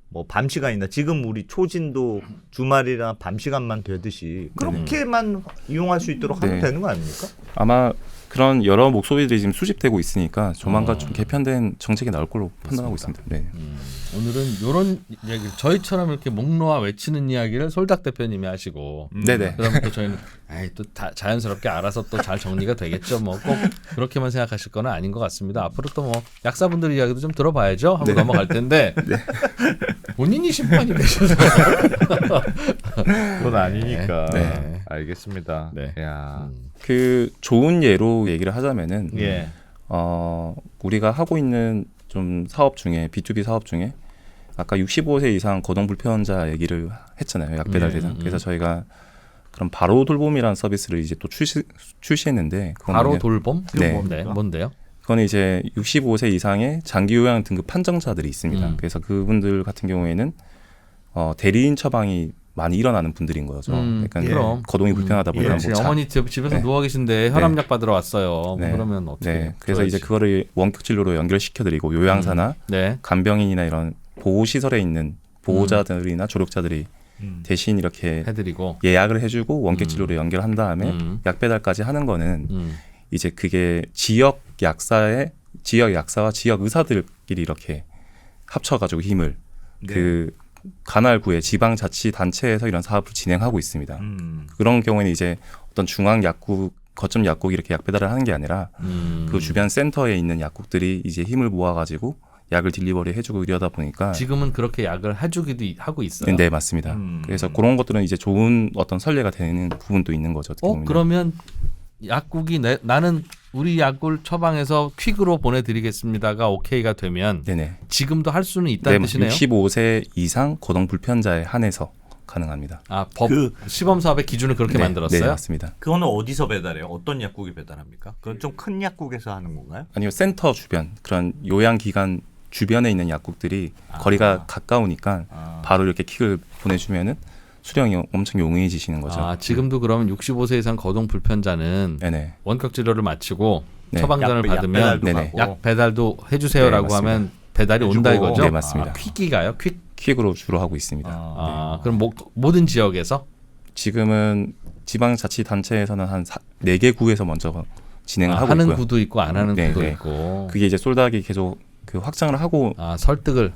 뭐 밤 시간이나 지금 우리 초진도 주말이나 밤 시간만 되듯이 그렇게만 이용할 수 있도록 하면 되는 거 아닙니까? 아마 그런 여러 목소리들이 지금 수집되고 있으니까 조만간 좀 개편된 정책이 나올 걸로 판단하고 있습니다. 네. 오늘은 이런 이야기를 저희처럼 이렇게 목 놓아 외치는 이야기를 솔닥 대표님이 하시고 네네. 그러면 또 저희는 또 자연스럽게 알아서 또 잘 정리가 되겠죠. 뭐 꼭 그렇게만 생각하실 건 아닌 것 같습니다. 앞으로 또 뭐 약사분들 이야기도 좀 들어봐야죠 하고 넘어갈 텐데 본인이 심판이 되셔서 그건 아니니까. 네. 알겠습니다. 네. 야. 그 좋은 예로 얘기를 하자면은 예. 우리가 하고 있는 좀 사업 중에 B2B 사업 중에 아까 65세 이상 거동 불편자 얘기를 했잖아요. 약 배달 대상. 그래서 저희가 그럼 바로 돌봄이라는 서비스를 이제 또 출시했는데 바로 돌봄? 네. 뭔데요? 그건 이제 65세 이상의 장기 요양 등급 판정자들이 있습니다. 그래서 그분들 같은 경우에는 대리인 처방이 많이 일어나는 분들인 거죠. 그러니까 그럼. 거동이 불편하다 보니까 뭐 어머니 집에서 누워 계신데 혈압약 받으러 왔어요. 네. 그러면 어떻게? 네. 그래서 이제 그거를 원격 진료로 연결시켜드리고 요양사나 간병인이나 이런 보호 시설에 있는 보호자들이나 조력자들이 대신 이렇게 해드리고 예약을 해주고 원격 진료로 연결한 다음에 약 배달까지 하는 거는 이제 그게 지역 약사의 지역 약사와 지역 의사들끼리 이렇게 합쳐가지고 힘을 네. 그 관할구의 지방자치단체에서 이런 사업을 진행하고 있습니다. 그런 경우에는 이제 어떤 중앙 약국, 거점 약국이 이렇게 약 배달을 하는 게 아니라 그 주변 센터에 있는 약국들이 이제 힘을 모아가지고 약을 딜리버리 해주고 이러다 보니까 지금은 그렇게 약을 해주기도 하고 있어요. 네, 맞습니다. 그래서 그런 것들은 이제 좋은 어떤 선례가 되는 부분도 있는 거죠. 어떻게 보면. 그러면 약국이 나는 우리 약을 처방해서 퀵으로 보내드리겠습니다가 오케이가 되면 네네. 지금도 할 수는 있다는 네, 뜻이네요. 65세 이상 거동 불편자에 한해서 가능합니다. 법 시범 사업의 기준을 그렇게 네, 만들었어요. 네, 맞습니다. 그거는 어디서 배달해요? 어떤 약국이 배달합니까? 그건 좀 큰 약국에서 하는 건가요? 아니요, 센터 주변 그런 요양기관 주변에 있는 약국들이 거리가 가까우니까 바로 이렇게 킥을 보내주면은 수령이 엄청 용이해지시는 거죠. 지금도 그러면 65세 이상 거동 불편자는 네네. 원격 진료를 마치고 네. 처방전을 약 받으면 배달도 네네. 가고. 약 배달도 해주세요라고 네, 맞습니다. 하면 배달이 해주고. 온다 이거죠? 네, 맞습니다. 퀵기가요? 퀵으로 주로 하고 있습니다. 그럼 모든 지역에서 지금은 지방자치단체에서는 한 4개 구에서 먼저 진행을 하고 하는 있고요. 구도 있고 안 하는 네, 구도 네. 있고. 그게 이제 솔닥이 계속 그 확장을 하고 설득을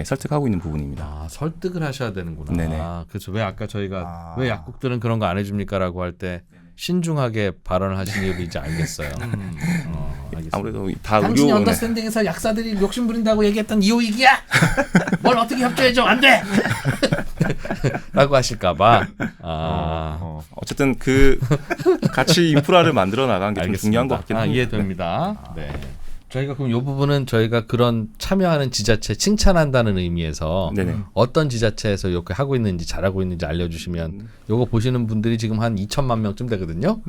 설득하고 있는 부분입니다. 설득을 하셔야 되는구나. 네네. 그래서 왜 아까 저희가 왜 약국들은 그런 거 안 해줍니까라고 할 때 신중하게 발언을 하신 이유를 이제 알겠어요. 알겠습니다. 아무래도 다 당신이 의료 언더스탠딩에서 약사들이 욕심 부린다고 얘기했던 이호익이야. 뭘 어떻게 협조해줘 안 돼. 라고 하실까봐. 어쨌든 그 같이 인프라를 만들어 나가는 게 좀 중요한 것 같긴 합니다. 이해됩니다. 네. 저희가 그럼 이 부분은 저희가 그런 참여하는 지자체 칭찬한다는 의미에서 네네. 어떤 지자체에서 이렇게 하고 있는지 잘하고 있는지 알려주시면 요거 보시는 분들이 지금 한 2천만 명쯤 되거든요.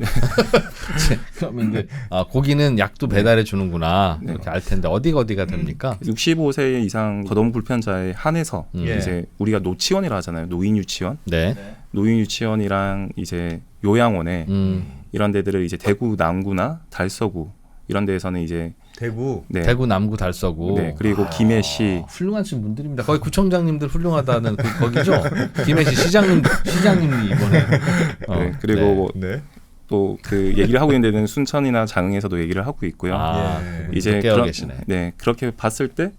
그러면 이제 거기는 약도 배달해 주는구나 이렇게 알 텐데 어디가 됩니까? 65세 이상 거동 불편자에 한해서 이제 우리가 노치원이라 하잖아요. 노인 유치원. 네. 노인 유치원이랑 이제 요양원에 이런 데들을 이제 대구 남구나 달서구 이런 데에서는 이제 대구. 네. 대구 남구 달서구. 네. 그리고 김해시 훌륭하신 분들입니다. 거기 구청장님들 훌륭하다는 거기죠. 김해시 시장님이 이번에. 네. 그리고 네. 또 그 얘기를 하고 있는 데는 순천이나 장흥에서도 얘기를 하고 있고요. 이제 깨어 계시네. 네, 그렇게 봤을 때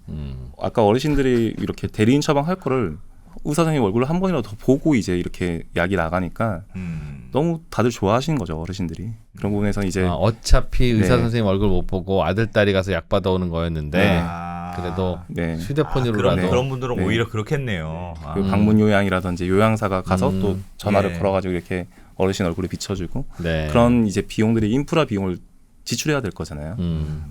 아까 어르신들이 이렇게 대리인 처방할 거를 의사 선생님 얼굴을 한 번이라도 더 보고 이제 이렇게 약이 나가니까 너무 다들 좋아하시는 거죠, 어르신들이. 그런 부분에서 이제 어차피 의사 네. 선생님 얼굴 못 보고 아들 딸이 가서 약 받아오는 거였는데 그래도 네. 휴대폰으로라도 그런 분들은 네. 오히려 그렇겠네요. 그 방문 요양이라든지 요양사가 가서 또 전화를 예. 걸어가지고 이렇게 어르신 얼굴에 비춰주고 네. 그런 이제 비용들이 인프라 비용을 지출해야 될 거잖아요.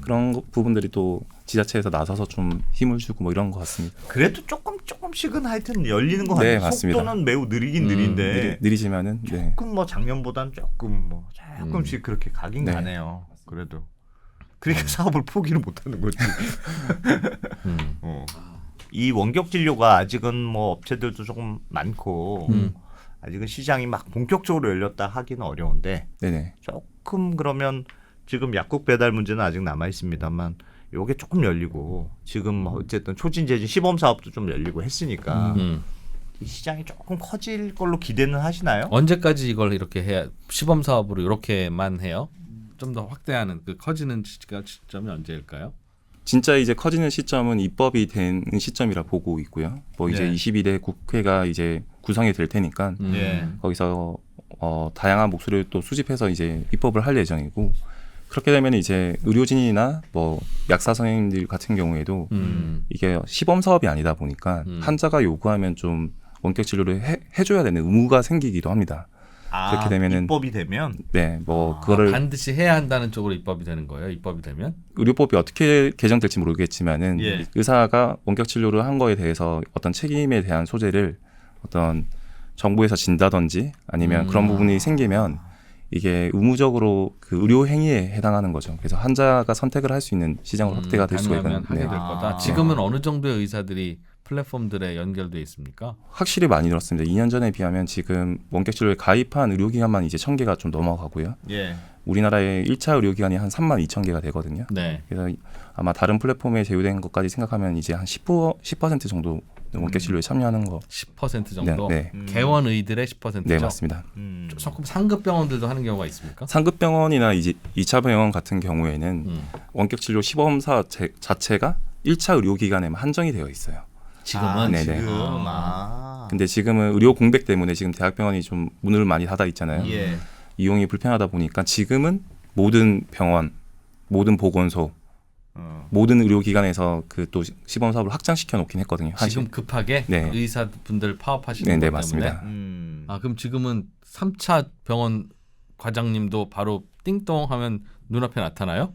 그런 부분들이 또 지자체에서 나서서 좀 힘을 주고 뭐 이런 것 같습니다. 그래도 조금씩은 하여튼 열리는 것 네, 같아요. 맞습니다. 속도는 매우 느리긴 느린데 느리지만은 네. 조금 뭐 작년보단 조금씩 그렇게 가긴 네. 가네요. 그래도 그러니까 사업을 포기를 못하는 거지. 이 원격 진료가 아직은 뭐 업체들도 조금 많고 아직은 시장이 막 본격적으로 열렸다 하기는 어려운데 네네. 조금 그러면 지금 약국 배달 문제는 아직 남아 있습니다만 요게 조금 열리고 지금 어쨌든 초진제진 시범 사업도 좀 열리고 했으니까 이 시장이 조금 커질 걸로 기대는 하시나요? 언제까지 이걸 이렇게 해야 시범 사업으로 이렇게만 해요? 좀 더 확대하는 그 커지는 시점이 언제일까요? 진짜 이제 커지는 시점은 입법이 되는 시점이라 보고 있고요. 뭐 이제 네. 22대 국회가 이제 구성이 될 테니까 예. 거기서 다양한 목소리를 또 수집해서 이제 입법을 할 예정이고 그렇게 되면 이제 의료진이나 뭐 약사 선생님들 같은 경우에도 이게 시범 사업이 아니다 보니까 환자가 요구하면 좀 원격 진료를 해줘야 되는 의무가 생기기도 합니다. 그렇게 되면은 입법이 되면 네, 뭐 그거를 반드시 해야 한다는 쪽으로 입법이 되는 거예요. 입법이 되면 의료법이 어떻게 개정될지 모르겠지만은 예. 의사가 원격 진료를 한 거에 대해서 어떤 책임에 대한 소재를 어떤 정부에서 진다든지 아니면 그런 부분이 생기면 이게 의무적으로 그 의료 행위에 해당하는 거죠. 그래서 환자가 선택을 할 수 있는 시장으로 확대가 될 수가 가능하면 있거든요. 하게 될 거다. 지금은 어느 정도의 의사들이 플랫폼들에 연결돼 있습니까? 확실히 많이 늘었습니다. 2년 전에 비하면 지금 원격 진료에 가입한 의료기관만 이제 1,000개가 좀 넘어가고요. 예. 우리나라의 1차 의료기관이 한 32,000개가 되거든요. 네. 그래서 아마 다른 플랫폼에 제휴된 것까지 생각하면 이제 한 10% 정도 원격 진료에 참여하는 거. 10% 정도. 네. 개원의들의 10%죠. 네, 맞습니다. 조금 상급 병원들도 하는 경우가 있습니까? 상급 병원이나 이제 2차 병원 같은 경우에는 원격 진료 시범사 자체가 1차 의료기관에만 한정이 되어 있어요. 지금은 네네. 지금 근데 지금은 의료 공백 때문에 지금 대학병원이 좀 문을 많이 닫아 있잖아요. 예. 이용이 불편하다 보니까 지금은 모든 병원, 모든 보건소, 모든 의료기관에서 그 또 시범 사업을 확장시켜 놓긴 했거든요. 지금 급하게 네. 의사분들 파업하시는 네, 것 네, 때문에. 맞습니다. 아 그럼 지금은 3차 병원 과장님도 바로 띵동 하면 눈앞에 나타나요?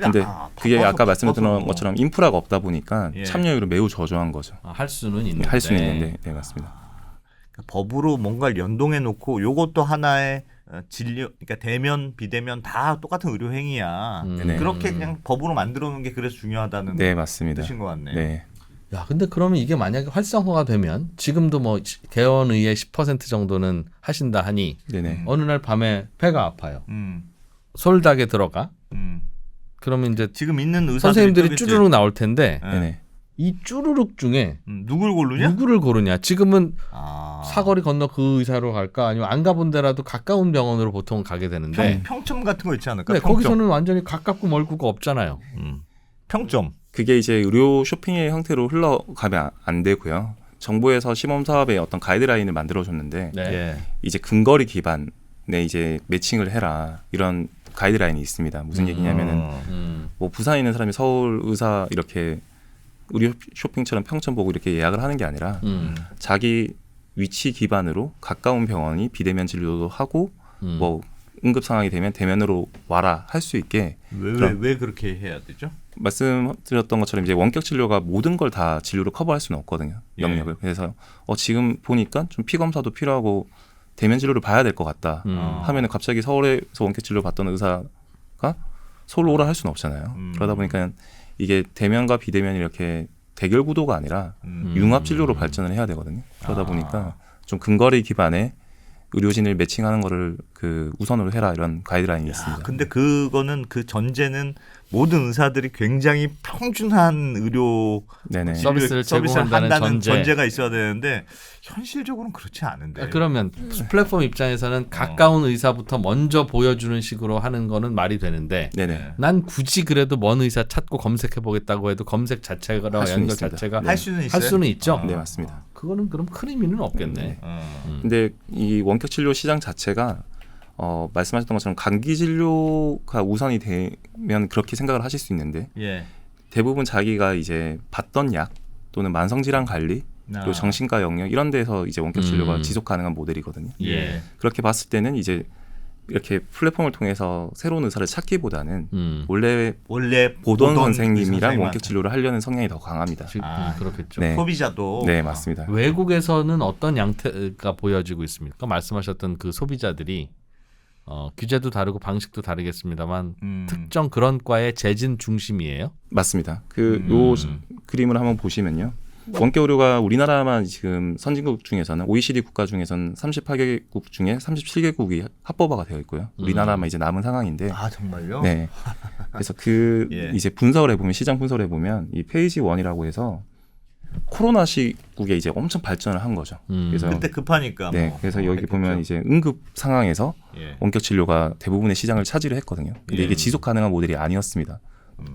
근데 그게 바빠서 아까 말씀드린 바빠서. 것처럼 인프라가 없다 보니까 예. 참여율은 매우 저조한 거죠. 할 수는 있는데. 할 수는 있는데, 네 맞습니다. 그러니까 법으로 뭔가를 연동해 놓고 요것도 하나의 진료, 그러니까 대면, 비대면 다 똑같은 의료 행위야. 네네. 그렇게 그냥 법으로 만들어 놓은 게 그래서 중요하다는 네 맞습니다. 뜻인 것 같네요. 네, 야 근데 그러면 이게 만약에 활성화가 되면 지금도 뭐 개원의의 10% 정도는 하신다 하니 네네. 어느 날 밤에 배가 아파요. 음, 솔닥에 들어가. 음. 그러면 이제 지금 있는 의사들이 선생님들이 좀 있지. 쭈르륵 나올 텐데 예. 네네. 이 쭈르륵 중에 누굴 고르냐? 누구를 고르냐? 지금은 아. 사거리 건너 그 의사로 갈까? 아니면 안 가본 데라도 가까운 병원으로 보통 가게 되는데 평점 같은 거 있지 않을까? 네, 평점. 거기서는 완전히 가깝고 멀고가 없잖아요. 평점. 그게 이제 의료 쇼핑의 형태로 흘러가면 안 되고요. 정부에서 시범 사업에 어떤 가이드라인을 만들어줬는데 네. 예. 이제 근거리 기반에 이제 매칭을 해라 이런 가이드라인이 있습니다. 무슨 얘기냐면은 뭐 부산에 있는 사람이 서울 의사 이렇게 의료 쇼핑처럼 평점 보고 이렇게 예약을 하는 게 아니라 자기 위치 기반으로 가까운 병원이 비대면 진료도 하고 뭐 응급 상황이 되면 대면으로 와라 할 수 있게 왜 그렇게 해야 되죠? 말씀드렸던 것처럼 이제 원격 진료가 모든 걸 다 진료로 커버할 수는 없거든요. 영역을. 그래서 지금 보니까 좀 피 검사도 필요하고 대면 진료를 봐야 될 것 같다 하면은 갑자기 서울에서 원격 진료 받던 의사가 서울로 오라 할 수는 없잖아요. 그러다 보니까 이게 대면과 비대면이 이렇게 대결 구도가 아니라 융합 진료로 발전을 해야 되거든요. 그러다 보니까 좀 근거리 기반의 의료진을 매칭하는 거를 그 우선으로 해라 이런 가이드라인이 있습니다. 근데 그거는 그 전제는 모든 의사들이 굉장히 평준한 의료 네네. 서비스를 제공한다는 전제. 전제가 있어야 되는데 현실적으로는 그렇지 않은데. 그러면 플랫폼 입장에서는 가까운 의사부터 먼저 보여주는 식으로 하는 거는 말이 되는데 네네. 난 굳이 그래도 먼 의사 찾고 검색해 보겠다고 해도 검색 자체가 할 수는 연결 있습니다. 자체가 할 수는 있어요. 할 수는 있죠. 네 맞습니다. 그거는 그럼 큰 의미는 없겠네. 근데 이 원격 진료 시장 자체가 말씀하셨던 것처럼 감기 진료가 우선이 되면 그렇게 생각을 하실 수 있는데 예. 대부분 자기가 이제 받던 약 또는 만성 질환 관리 그리고 정신과 영역 이런 데서 이제 원격 진료가 지속 가능한 모델이거든요. 예. 그렇게 봤을 때는 이제 이렇게 플랫폼을 통해서 새로운 의사를 찾기보다는 원래 보던 선생님이랑 원격 진료를 하려는 성향이 더 강합니다. 그렇겠죠. 네. 소비자도 네, 맞습니다. 외국에서는 어떤 양태가 보여지고 있습니까? 말씀하셨던 그 소비자들이 규제도 다르고 방식도 다르겠습니다만 특정 그런 과의 재진 중심이에요. 맞습니다. 요 그림을 한번 보시면요. 원격 의료가 우리나라만 지금 선진국 중에서는 OECD 국가 중에서는 38개국 중에 37개국이 합법화가 되어 있고요. 우리나라만 이제 남은 상황인데. 아 정말요? 네. 그래서 예. 이제 분석을 해보면 시장 분석을 해보면 이 페이지 1이라고 해서 코로나 시국에 이제 엄청 발전을 한 거죠. 그래서 그때 급하니까. 네. 뭐. 그래서 여기 했겠죠. 보면 이제 응급 상황에서 예. 원격 진료가 대부분의 시장을 차지를 했거든요. 근데 예. 이게 지속 가능한 모델이 아니었습니다.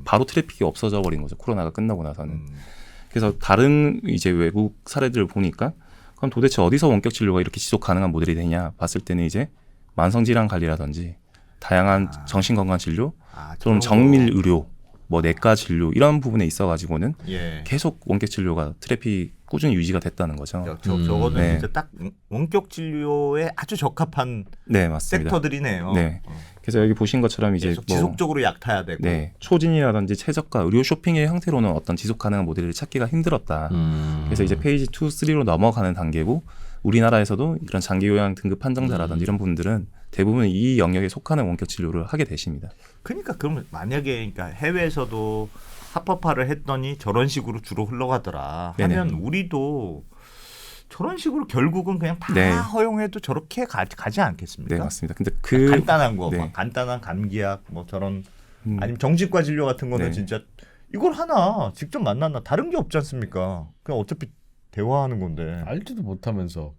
바로 트래픽이 없어져 버린 거죠. 코로나가 끝나고 나서는. 그래서 다른 이제 외국 사례들을 보니까 그럼 도대체 어디서 원격 진료가 이렇게 지속 가능한 모델이 되냐 봤을 때는 이제 만성 질환 관리라든지 다양한 정신 건강 진료, 좀 정밀 의료, 뭐 내과 진료 이런 부분에 있어 가지고는 예. 계속 원격 진료가 트래픽 꾸준히 유지가 됐다는 거죠. 저거는 네. 진짜 딱 원격 진료에 아주 적합한 네, 맞습니다. 섹터들이네요. 네. 그래서 여기 보신 것처럼 이제 계속 지속적으로 약 타야 되고. 네, 초진이라든지 최저가 의료 쇼핑의 형태로는 어떤 지속 가능한 모델을 찾기가 힘들었다. 그래서 이제 페이지 2, 3로 넘어가는 단계고 우리나라에서도 이런 장기 요양 등급 판정자라든지 이런 분들은 대부분 이 영역에 속하는 원격 진료를 하게 되십니다. 그러니까 그러면 만약에 그러니까 해외에서도 합법화를 했더니 저런 식으로 주로 흘러가더라 네네. 하면 우리도 저런 식으로 결국은 그냥 다 네. 허용해도 저렇게 가지 않겠습니까? 네, 맞습니다. 근데 간단한 거, 네. 막 간단한 감기약 뭐 저런 아니면 정신과 진료 같은 거는 네. 진짜 이걸 하나 직접 만났나 다른 게 없지 않습니까? 그냥 어차피 대화하는 건데. 알지도 못하면서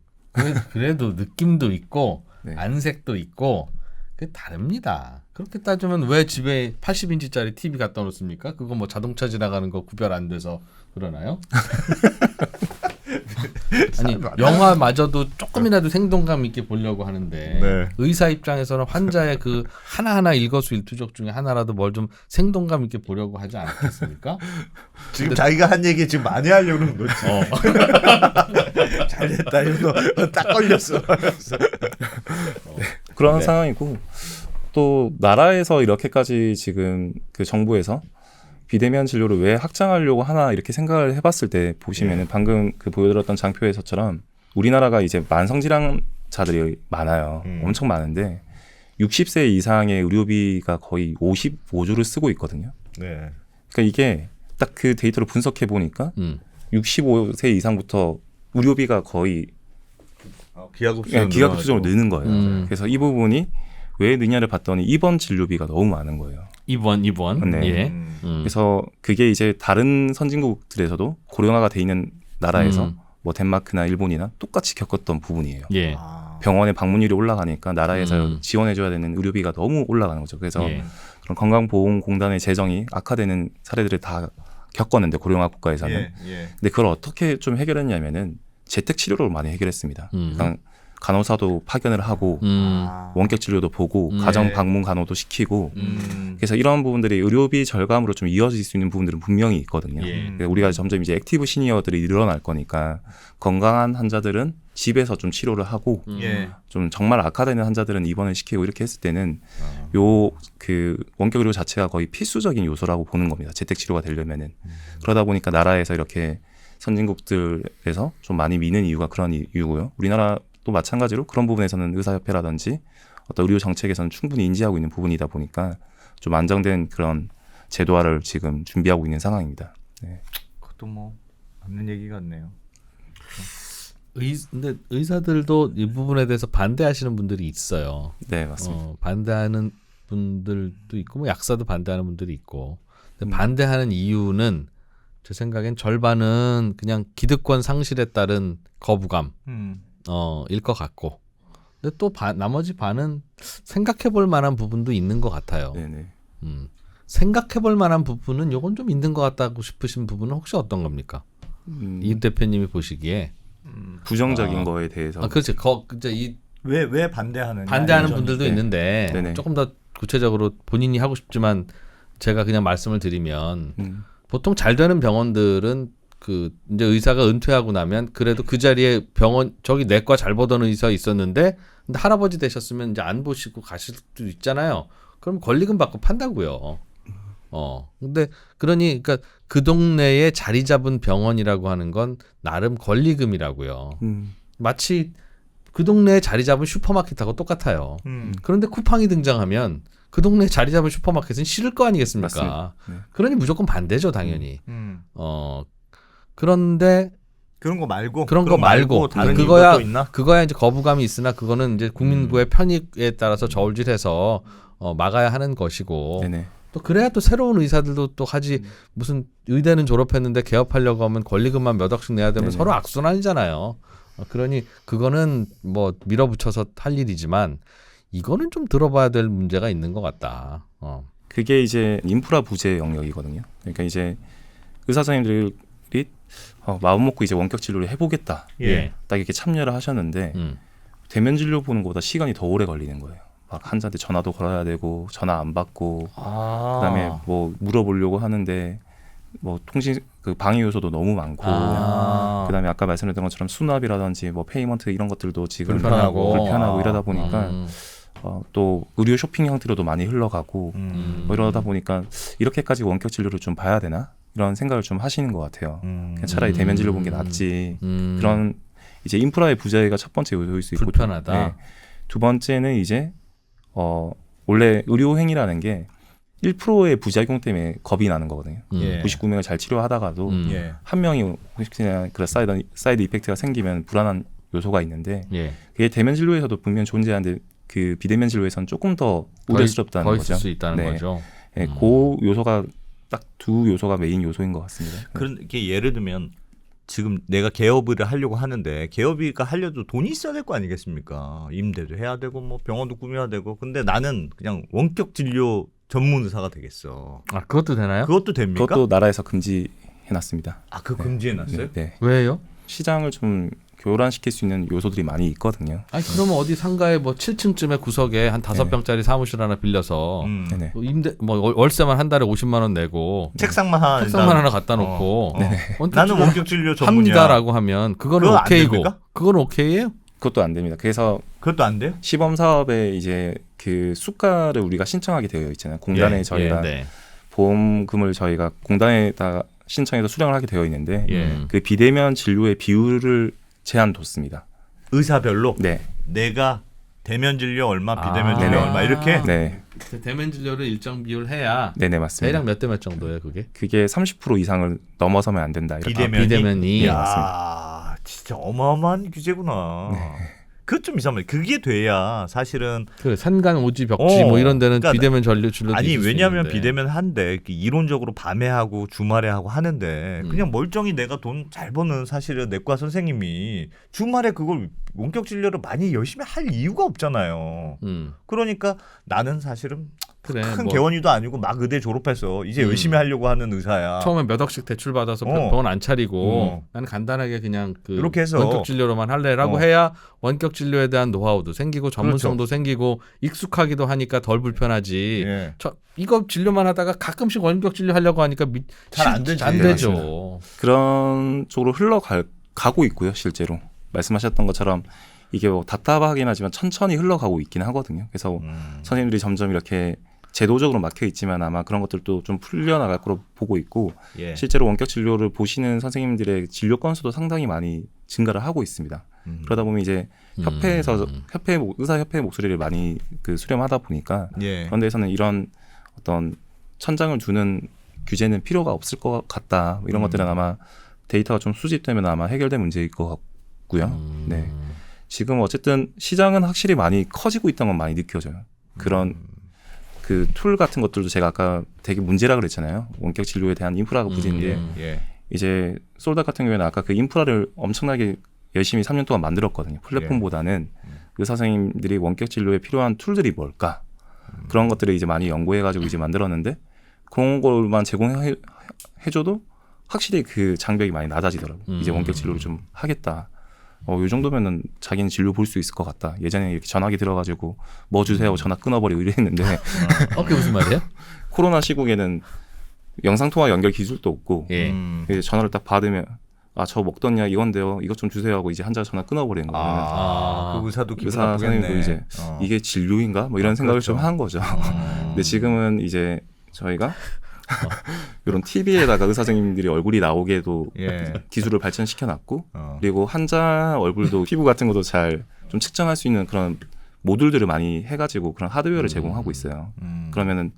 그래도 느낌도 있고 네. 안색도 있고 그 다릅니다. 그렇게 따지면 왜 집에 80인치짜리 TV 갖다 놓습니까? 그거 뭐 자동차 지나가는 거 구별 안 돼서 그러나요? 아니 영화마저도 조금이라도 생동감 있게 보려고 하는데 네. 의사 입장에서는 환자의 그 하나하나 일거수일투족 중에 하나라도 뭘 좀 생동감 있게 보려고 하지 않겠습니까? 지금 자기가 한 얘기 지금 많이 하려는 거지. 잘했다. 이거 딱 걸렸어. 그런 네. 상황이고 또 나라에서 이렇게까지 지금 그 정부에서 비대면 진료를 왜 확장하려고 하나 이렇게 생각을 해봤을 때 보시면은 방금 그 보여드렸던 장표에서처럼 우리나라가 이제 만성질환자들이 많아요. 엄청 많은데 60세 이상의 의료비가 거의 55조를 쓰고 있거든요. 네. 그러니까 이게 딱 그 데이터를 분석해 보니까 65세 이상부터 의료비가 거의 기하급수적으로 느는 거예요. 그래서 이 부분이 왜 느냐를 봤더니 입원 진료비가 너무 많은 거예요. 입원. 네. 예. 그래서 그게 이제 다른 선진국들에서도 고령화가 돼 있는 나라에서 뭐 덴마크나 일본이나 똑같이 겪었던 부분이에요. 예. 병원에 방문율이 올라가니까 나라에서 지원해줘야 되는 의료비가 너무 올라가는 거죠. 그래서 예. 그런 건강보험공단의 재정이 악화되는 사례들을 다 겪었는데 고령화 국가에서는. 예. 근데 그걸 어떻게 좀 해결했냐면은 재택 치료로 많이 해결했습니다. 그러니까 간호사도 파견을 하고 원격 진료도 보고 가정 방문 간호도 시키고 그래서 이런 부분들이 의료비 절감으로 좀 이어질 수 있는 부분들은 분명히 있거든요. 예. 그러니까 우리가 점점 이제 액티브 시니어들이 늘어날 거니까 건강한 환자들은 집에서 좀 치료를 하고 예. 좀 정말 악화되는 환자들은 입원을 시키고 이렇게 했을 때는 요 그 원격 의료 자체가 거의 필수적인 요소라고 보는 겁니다. 재택 치료가 되려면은 그러다 보니까 나라에서 이렇게 선진국들에서 좀 많이 미는 이유가 그런 이유고요. 우리나라도 마찬가지로 그런 부분에서는 의사협회라든지 어떤 의료 정책에서는 충분히 인지하고 있는 부분이다 보니까 좀 안정된 그런 제도화를 지금 준비하고 있는 상황입니다. 네. 그것도 뭐 맞는 얘기 같네요. 근데 의사들도 이 부분에 대해서 반대하시는 분들이 있어요. 네, 맞습니다. 반대하는 분들도 있고 뭐 약사도 반대하는 분들이 있고. 근데 반대하는 이유는 제 생각엔 절반은 그냥 기득권 상실에 따른 거부감 일 것 같고. 근데 또 나머지 반은 생각해 볼 만한 부분도 있는 것 같아요. 네네. 생각해 볼 만한 부분은 요건 좀 있는 것 같다고 싶으신 부분은 혹시 어떤 겁니까? 이 대표님이 보시기에 부정적인 거에 대해서. 그렇지. 이제 왜 반대하는 분들도 있는데 네네. 조금 더 구체적으로 본인이 하고 싶지만 제가 그냥 말씀을 드리면 보통 잘 되는 병원들은 그 이제 의사가 은퇴하고 나면 그래도 그 자리에 병원 저기 내과 잘 보던 의사 있었는데 근데 할아버지 되셨으면 이제 안 보시고 가실 수도 있잖아요. 그럼 권리금 받고 판다고요. 근데 그러니까 그 동네에 자리 잡은 병원이라고 하는 건 나름 권리금이라고요. 마치 그 동네에 자리 잡은 슈퍼마켓하고 똑같아요. 그런데 쿠팡이 등장하면 그 동네에 자리 잡은 슈퍼마켓은 싫을 거 아니겠습니까? 네. 그러니 무조건 반대죠, 당연히. 그런데 그런 거 말고 그거야 다른 이유가 또 있나? 그거야 이제 거부감이 있으나 그거는 이제 국민구의 편익에 따라서 저울질해서 막아야 하는 것이고. 네네. 또 그래야 또 새로운 의사들도 또 하지 무슨 의대는 졸업했는데 개업하려고 하면 권리금만 몇 억씩 내야 되면 네네. 서로 악순환이잖아요. 그러니 그거는 뭐 밀어붙여서 할 일이지만 이거는 좀 들어봐야 될 문제가 있는 것 같다. 그게 이제 인프라 부재 영역이거든요. 그러니까 이제 의사 선생님들이 마음 먹고 이제 원격 진료를 해보겠다. 예. 딱 이렇게 참여를 하셨는데 대면 진료 보는 것보다 시간이 더 오래 걸리는 거예요. 막 환자한테 전화도 걸어야 되고 전화 안 받고 그다음에 뭐 물어보려고 하는데 뭐 통신 그 방해 요소도 너무 많고 그다음에 아까 말씀드렸던 것처럼 수납이라든지 뭐 페이먼트 이런 것들도 지금 불편하고 이러다 보니까 또 의료 쇼핑 형태로도 많이 흘러가고 뭐 이러다 보니까 이렇게까지 원격 진료를 좀 봐야 되나 이런 생각을 좀 하시는 것 같아요. 그냥 차라리 대면 진료 본 게 낫지. 그런 이제 인프라의 부재가 첫 번째 요소일 수 있고 불편하다. 네. 두 번째는 이제 원래 의료 행위라는 게 1%의 부작용 때문에 겁이 나는 거거든요. 99명을 잘 치료하다가도 한 명이 혹시나 그런 사이드 이펙트가 생기면 불안한 요소가 있는데 그게 대면 진료에서도 분명 존재하는데 그 비대면 진료에서는 조금 더 우려스럽다는 더 거죠. 있을 수 있다는 거죠. 네, 그 요소가 딱 두 요소가 메인 요소인 것 같습니다. 그런 게 예를 들면 지금 내가 개업을 하려고 하는데 개업이가 하려도 돈이 있어야 될 거 아니겠습니까? 임대도 해야 되고 뭐 병원도 꾸며야 되고. 근데 나는 그냥 원격 진료 전문 의사가 되겠어. 아 그것도 되나요? 그것도 됩니까? 그것도 나라에서 금지해놨습니다. 아, 그거 금지해놨어요? 네. 왜요? 시장을 좀 교란시킬 수 있는 요소들이 많이 있거든요. 아니 그러면 어디 상가에 뭐 7층쯤에 구석에 한 5병짜리 사무실 하나 빌려서 네네. 뭐 임대 뭐 월세만 한 달에 50만 원 내고 책상만 하나 책상만 하나 갖다 놓고 원격 나는 진료 원격 진료 전문이야. 합니다라고 하면 그거는 그거 안 오케이고 됩니까? 그거는 오케이예요? 그것도 안 됩니다. 그래서 그것도 안 돼요? 시범 사업에 이제 그 수가를 우리가 신청하게 되어 있잖아요. 공단에 예, 저희가 네. 보험금을 저희가 공단에다 신청해서 수령을 하게 되어 있는데 예. 그 비대면 진료의 비율을 제한 뒀습니다. 의사별로 네, 내가 대면 진료 얼마, 비대면 아. 진료 네네. 얼마 이렇게. 네, 대면 진료를 일정 비율 해야 네네 맞습니다. 대략 몇 대 몇 정도예요 그게? 그게 30% 이상을 넘어서면 안 된다. 이렇게. 비대면이. 비대면이 야, 진짜 어마어마한 규제구나. 그것 좀 이상해. 그게 돼야 사실은 그 산간 오지 벽지 뭐 이런 데는 그러니까 비대면 진료도 아니 있을 수 왜냐하면 있는데. 비대면 한데 이론적으로 밤에 하고 주말에 하고 하는데 그냥 멀쩡히 내가 돈 잘 버는 사실은 내과 선생님이 주말에 그걸 원격 진료를 많이 열심히 할 이유가 없잖아요. 그러니까 나는 사실은 그래, 큰 뭐 개원이도 아니고 막 의대 졸업해서 이제 열심히 하려고 하는 의사야. 처음에 몇 억씩 대출 받아서 병원 안 차리고 나는 간단하게 그냥 그 이렇게 해서 원격 진료로만 할래라고 해야 원격 진료에 대한 노하우도 생기고 전문성도 생기고 익숙하기도 하니까 덜 불편하지. 예. 이거 진료만 하다가 가끔씩 원격 진료 하려고 하니까 잘안 되지. 안 되죠. 그런 쪽으로 흘러가고 있고요. 실제로 말씀하셨던 것처럼 이게 뭐 답답하긴 하지만 천천히 흘러가고 있긴 하거든요. 그래서 선생님들이 점점 이렇게 제도적으로 막혀 있지만 아마 그런 것들도 좀 풀려나갈 거로 보고 있고 예. 실제로 원격 진료를 보시는 선생님들의 진료 건수도 상당히 많이 증가를 하고 있습니다. 그러다 보면 이제 협회에서 의사협회의 목소리를 많이 그 수렴하다 보니까 예. 그런 데서는 이런 어떤 천장을 두는 규제는 필요가 없을 것 같다. 이런 것들은 아마 데이터가 좀 수집되면 아마 해결될 문제일 것 같고요. 네. 지금 어쨌든 시장은 확실히 많이 커지고 있다는 건 많이 느껴져요. 그런 그 툴 같은 것들도 제가 아까 되게 문제라 그랬잖아요. 원격 진료에 대한 인프라가 부재인데 예. 이제 솔닷 같은 경우에는 아까 그 인프라를 엄청나게 열심히 3년 동안 만들었거든요. 플랫폼보다는 의사 선생님들이 원격 진료에 필요한 툴들이 뭘까? 그런 것들을 이제 많이 연구해가지고 이제 만들었는데 그런 걸만 제공해줘도 확실히 그 장벽이 많이 낮아지더라고요. 이제 원격 진료를 좀 하겠다. 이 정도면은 자기는 진료 볼 수 있을 것 같다. 예전에 이렇게 전화기 들어가지고 뭐 주세요 전화 끊어버리고 이랬는데 그게 무슨 말이에요? 코로나 시국에는 영상통화 연결 기술도 없고 예. 이제 전화를 딱 받으면 저 먹던 약 이건데요. 이것 좀 주세요 하고 이제 한자 전화 끊어버리는 거예요. 그 의사도 기분 의사 나쁘겠네. 선생님도 이제 이게 진료인가 뭐 이런 생각을 그렇죠. 좀 한 거죠. 근데 지금은 이제 저희가 이런 TV에다가 의사 선생님들이 얼굴이 나오게도 예. 기술을 발전시켜놨고 그리고 환자 얼굴도 피부 같은 것도 잘 좀 측정할 수 있는 그런 모듈들을 많이 해가지고 그런 하드웨어를 제공하고 있어요. 그러면은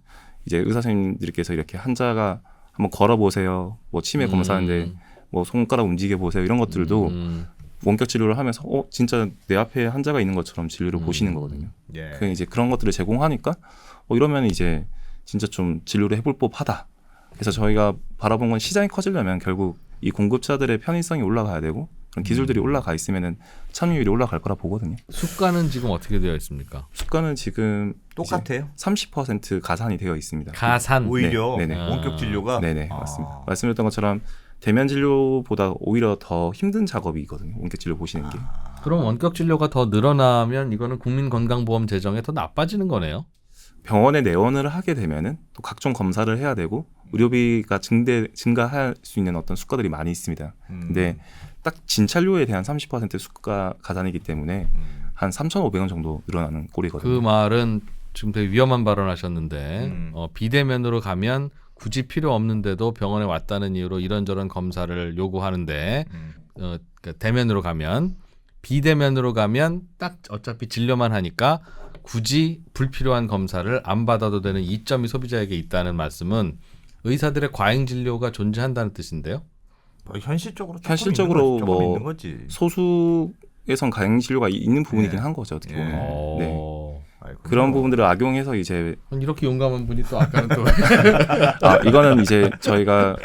이제 의사 선생님들께서 이렇게 환자가 한번 걸어보세요. 뭐 치매 검사하는데 뭐 손가락 움직여 보세요. 이런 것들도 원격 진료를 하면서 진짜 내 앞에 환자가 있는 것처럼 진료를 보시는 거거든요. 예. 그 이제 그런 것들을 제공하니까 이러면 이제 진짜 좀 진료를 해볼 법하다. 그래서 저희가 바라본 건 시장이 커지려면 결국 이 공급자들의 편의성이 올라가야 되고 그런 기술들이 올라가 있으면은 참여율이 올라갈 거라 보거든요. 수가는 지금 어떻게 되어 있습니까? 수가는 지금 똑같아요? 30% 가산이 되어 있습니다. 가산. 오히려 네네. 원격 진료가 네네 맞습니다. 말씀드렸던 것처럼 대면 진료보다 오히려 더 힘든 작업이거든요. 원격 진료 보시는 게. 그럼 원격 진료가 더 늘어나면 이거는 국민건강보험 재정에 더 나빠지는 거네요. 병원에 내원을 하게 되면은 또 각종 검사를 해야 되고 의료비가 증가할 수 있는 어떤 수가들이 많이 있습니다. 근데 딱 진찰료에 대한 30% 수가 가산이기 때문에 한 3,500원 정도 늘어나는 꼴이거든요. 그 말은 지금 되게 위험한 발언하셨는데 비대면으로 가면 굳이 필요 없는데도 병원에 왔다는 이유로 이런저런 검사를 요구하는데 그러니까 대면으로 가면 비대면으로 가면 딱 어차피 진료만 하니까 굳이 불필요한 검사를 안 받아도 되는 이점이 소비자에게 있다는 말씀은 의사들의 과잉 진료가 존재한다는 뜻인데요. 뭐 현실적으로 현실적으로 조금 뭐 있는 거지. 소수에선 과잉 진료가 있는 부분이긴 한 거죠. 어떻게 보면. 네. 그런 부분들을 악용해서 이제 이렇게 용감한 분이 또 아까는 또 이거는 이제 저희가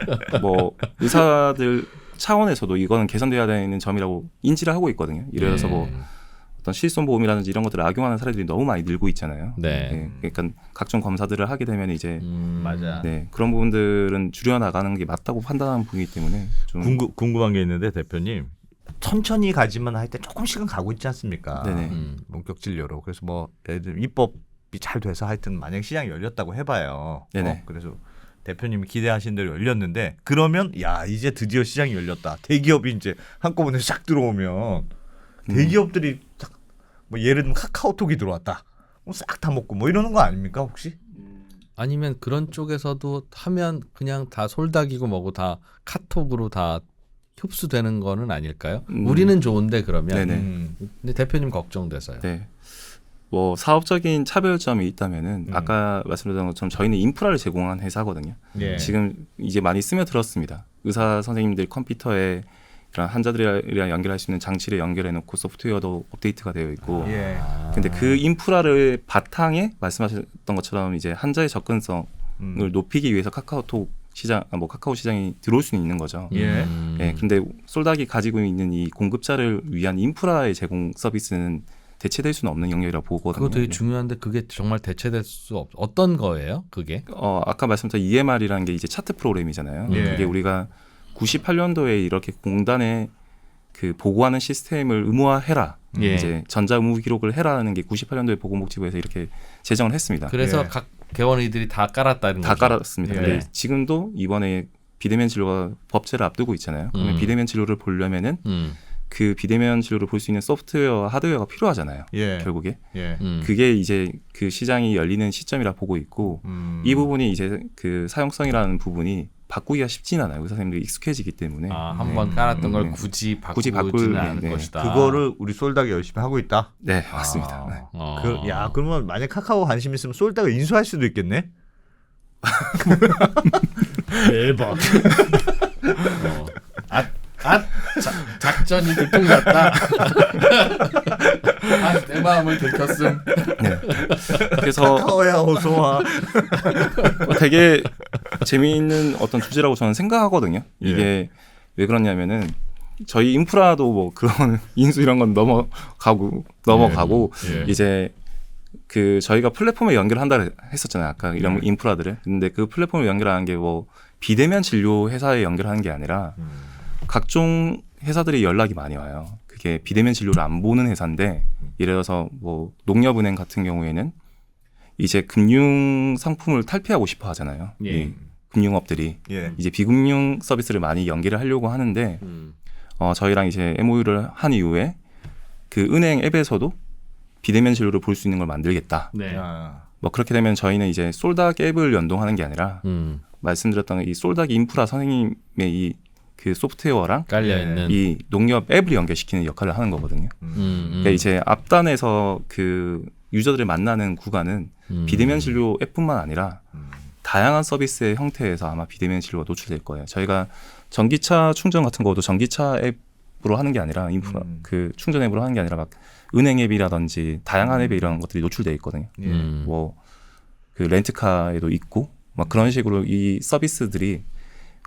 뭐 의사들 차원에서도 이거는 개선돼야 되는 점이라고 인지를 하고 있거든요. 예를 들어서 뭐 어떤 실손 보험이라든지 이런 것들을 악용하는 사례들이 너무 많이 늘고 있잖아요. 네. 그러니까 각종 검사들을 하게 되면 이제 맞아. 네, 그런 부분들은 줄여나가는 게 맞다고 판단하는 부분이기 때문에 좀 궁금한 게 있는데 대표님 천천히 가지만 할 때 조금씩은 가고 있지 않습니까? 네네. 원격 진료로. 그래서 뭐 예를 들면 입법이 잘 돼서 하여튼 만약 시장이 열렸다고 해봐요. 네네. 그래서 대표님이 기대하신 대로 열렸는데 그러면 야 이제 드디어 시장이 열렸다. 대기업이 이제 한꺼번에 싹 들어오면 대기업들이 싹 뭐 예를 들면 카카오톡이 들어왔다. 싹 다 먹고 뭐 이러는 거 아닙니까 혹시? 아니면 그런 쪽에서도 하면 그냥 다 솔닥이고 뭐고 다 카톡으로 다 흡수되는 거는 아닐까요? 우리는 좋은데 그러면. 네네. 근데 대표님 걱정돼서요. 네. 뭐 사업적인 차별점이 있다면은 아까 말씀드린 것처럼 저희는 인프라를 제공한 회사거든요. 예. 지금 이제 많이 스며들었습니다. 의사 선생님들 컴퓨터에 그런 환자들이랑 연결할 수 있는 장치를 연결해놓고 소프트웨어도 업데이트가 되어 있고. 예. 근데 그 인프라를 바탕에 말씀하셨던 것처럼 이제 환자의 접근성을 높이기 위해서 카카오톡 시장, 뭐 카카오 시장이 들어올 수는 있는 거죠. 예. 네, 근데 솔닥이 가지고 있는 이 공급자를 위한 인프라의 제공 서비스는 대체될 수는 없는 영역이라고 보거든요. 그거 되게 중요한데 그게 정말 대체될 수 어떤 거예요? 그게? 아까 말씀드린 EMR이라는 게 이제 차트 프로그램이잖아요. 예. 그게 우리가 98년도에 이렇게 공단에 그 보고하는 시스템을 의무화해라. 예. 이제 전자 의무 기록을 해라는 게 98년도에 보건복지부에서 이렇게 제정을 했습니다. 그래서 예. 각 개원의들이 다 깔았다는 다 거죠. 깔았습니다. 예. 근데 지금도 이번에 비대면 진료가 법제를 앞두고 있잖아요. 그러면 비대면 진료를 보려면은 그 비대면 진료를 볼 수 있는 소프트웨어와 하드웨어가 필요하잖아요. 예. 결국에 예. 그게 이제 그 시장이 열리는 시점이라 보고 있고 이 부분이 이제 그 사용성이라는 부분이 바꾸기가 쉽진 않아요. 의사 선생님들이 익숙해지기 때문에. 한번 깔았던 걸 굳이 굳이 바꾸지는 바꿀- 않을 네. 것이다. 그거를 우리 솔닥이 열심히 하고 있다. 네, 맞습니다. 네. 야 그러면 만약 카카오 관심 있으면 솔닥을 인수할 수도 있겠네. 대박. 작전이 들통났다. 내 마음을 들켰음. 그래서 카카오야 어서 와. 되게 재미있는 어떤 주제라고 저는 생각하거든요. 이게 예. 왜 그러냐면은 저희 인프라도 뭐 그런 인수 이런 건 넘어가고 예. 이제 그 저희가 플랫폼에 연결한다 했었잖아요. 아까 이런 인프라들을. 근데 그 플랫폼에 연결하는 게 뭐 비대면 진료 회사에 연결하는 게 아니라 각종 회사들이 연락이 많이 와요. 그게 비대면 진료를 안 보는 회사인데 예를 들어서 뭐 농협은행 같은 경우에는 이제 금융 상품을 탈피하고 싶어 하잖아요. 예. 이 금융업들이 예. 이제 비금융 서비스를 많이 연계를 하려고 하는데 저희랑 이제 MOU를 한 이후에 그 은행 앱에서도 비대면 진료를 볼 수 있는 걸 만들겠다. 네. 야. 뭐 그렇게 되면 저희는 이제 솔닥 앱을 연동하는 게 아니라 말씀드렸던 이 솔닥 인프라 선생님의 이 그 소프트웨어랑 깔려 있는. 이 농협 앱을 연결시키는 역할을 하는 거거든요. 그러니까 이제 앞단에서 그 유저들을 만나는 구간은 비대면 진료 앱뿐만 아니라 다양한 서비스의 형태에서 아마 비대면 진료가 노출될 거예요. 저희가 전기차 충전 같은 것도 전기차 앱으로 하는 게 아니라 인프라 그 충전 앱으로 하는 게 아니라 막 은행 앱이라든지 다양한 앱에 이런 것들이 노출돼 있거든요. 뭐 그 렌트카에도 있고 막 그런 식으로 이 서비스들이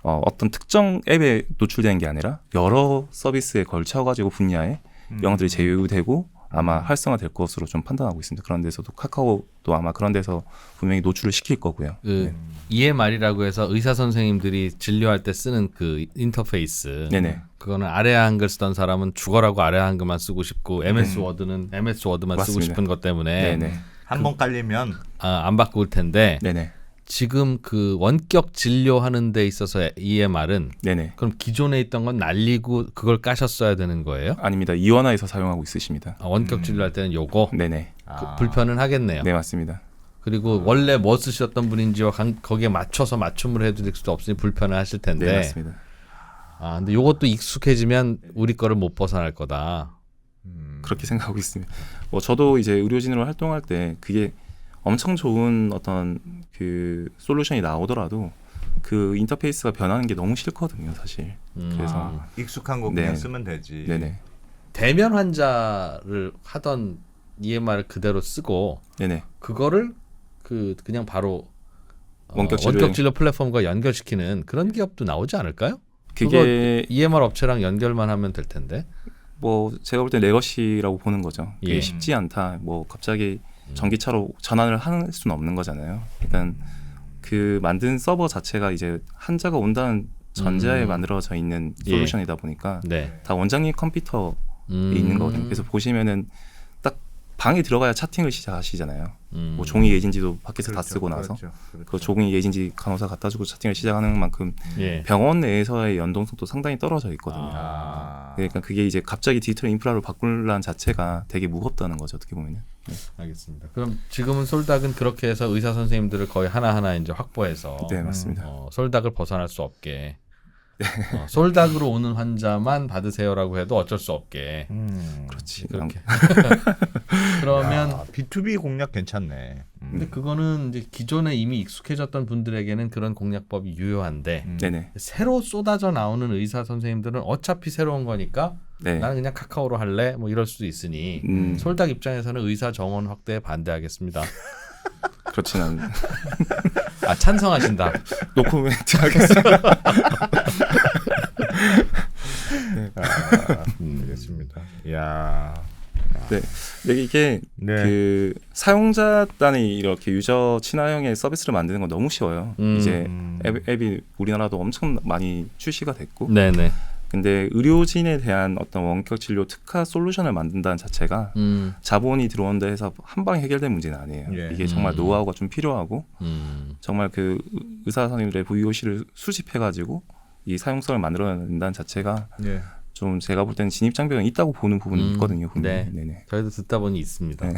어떤 특정 앱에 노출되는 게 아니라 여러 서비스에 걸쳐가지고 분야에 이런 것들이 제휴되고 아마 활성화될 것으로 좀 판단하고 있습니다. 그런 데서도 카카오도 아마 그런 데서 분명히 노출을 시킬 거고요. 그 EMR이라고 해서 의사 선생님들이 진료할 때 쓰는 그 인터페이스. 네네. 그거는 아래아 한글 쓰던 사람은 죽어라고 아래아 한글만 쓰고 싶고 MS 워드는 MS 워드만 쓰고 맞습니다. 싶은 것 때문에 네네. 한 번 깔리면 안 바꿀 텐데 네네. 지금 그 원격 진료하는 데 있어서 EMR은 네네. 그럼 기존에 있던 건 날리고 그걸 까셨어야 되는 거예요? 아닙니다. 이원화에서 사용하고 있으십니다. 원격 진료할 때는 요거 네네. 그 불편은 하겠네요. 네, 맞습니다. 그리고 원래 뭐 쓰셨던 분인지와 거기에 맞춰서 맞춤을 해드릴 수도 없으니 불편을 하실 텐데. 네, 맞습니다. 근데 요것도 익숙해지면 우리 거를 못 벗어날 거다. 그렇게 생각하고 있습니다. 저도 이제 의료진으로 활동할 때 그게 엄청 좋은 어떤 그 솔루션이 나오더라도 그 인터페이스가 변하는 게 너무 싫거든요, 사실. 그래서 익숙한 거 네. 그냥 쓰면 되지. 네네. 대면 환자를 하던 EMR을 그대로 쓰고 네네. 그거를 그냥 바로 원격 원격 진료 플랫폼과 연결시키는 그런 기업도 나오지 않을까요? 그게 EMR 업체랑 연결만 하면 될 텐데. 뭐 제가 볼 때 레거시라고 보는 거죠. 그게 예. 쉽지 않다. 뭐 갑자기 전기차로 전환을 할 수는 없는 거잖아요. 그러니까 그 만든 서버 자체가 이제 한자가 온다는 전제하에 만들어져 있는 예. 솔루션이다 보니까 네. 다 원장님 컴퓨터에 있는 거거든요. 그래서 보시면은 딱 방에 들어가야 차팅을 시작하시잖아요. 뭐 종이 예진지도 밖에서 다 쓰고 나서 그 종이 예진지 간호사 갖다 주고 차팅을 시작하는 만큼 예. 병원 내에서의 연동성도 상당히 떨어져 있거든요. 아. 그러니까 그게 이제 갑자기 디지털 인프라로 바꾸려는 자체가 되게 무겁다는 거죠. 어떻게 보면은. 네. 알겠습니다. 그럼 지금은 솔닥은 그렇게 해서 의사 선생님들을 거의 하나하나 이제 확보해서 네, 맞습니다. 솔닥을 벗어날 수 없게 솔닥으로 오는 환자만 받으세요라고 해도 어쩔 수 없게 그렇지. 그렇게. 그러면 B2B 공략 괜찮네. 근데 그거는 이제 기존에 이미 익숙해졌던 분들에게는 그런 공략법이 유효한데 네네. 새로 쏟아져 나오는 의사 선생님들은 어차피 새로운 거니까 네. 나는 그냥 카카오로 할래 뭐 이럴 수도 있으니 솔닥 입장에서는 의사 정원 확대에 반대하겠습니다. 그렇진 않은데. 아 찬성하신다. 노코멘트 하겠습니다. 알겠습니다. 야. 네. 근데 이게 네. 그 사용자 단위 이렇게 유저 친화형의 서비스를 만드는 건 너무 쉬워요. 이제 앱이 우리나라도 엄청 많이 출시가 됐고. 네네. 근데 의료진에 대한 어떤 원격 진료 특화 솔루션을 만든다는 자체가 자본이 들어온다 해서 한 방에 해결된 문제는 아니에요. 예. 이게 정말 노하우가 좀 필요하고 정말 그 의사 선생님들의 VOC를 수집해가지고 이 사용성을 만들어낸다는 자체가 예. 좀 제가 볼 때는 진입 장벽은 있다고 보는 부분이 있거든요. 분명히. 네. 네네. 저희도 듣다 보니 있습니다. 네.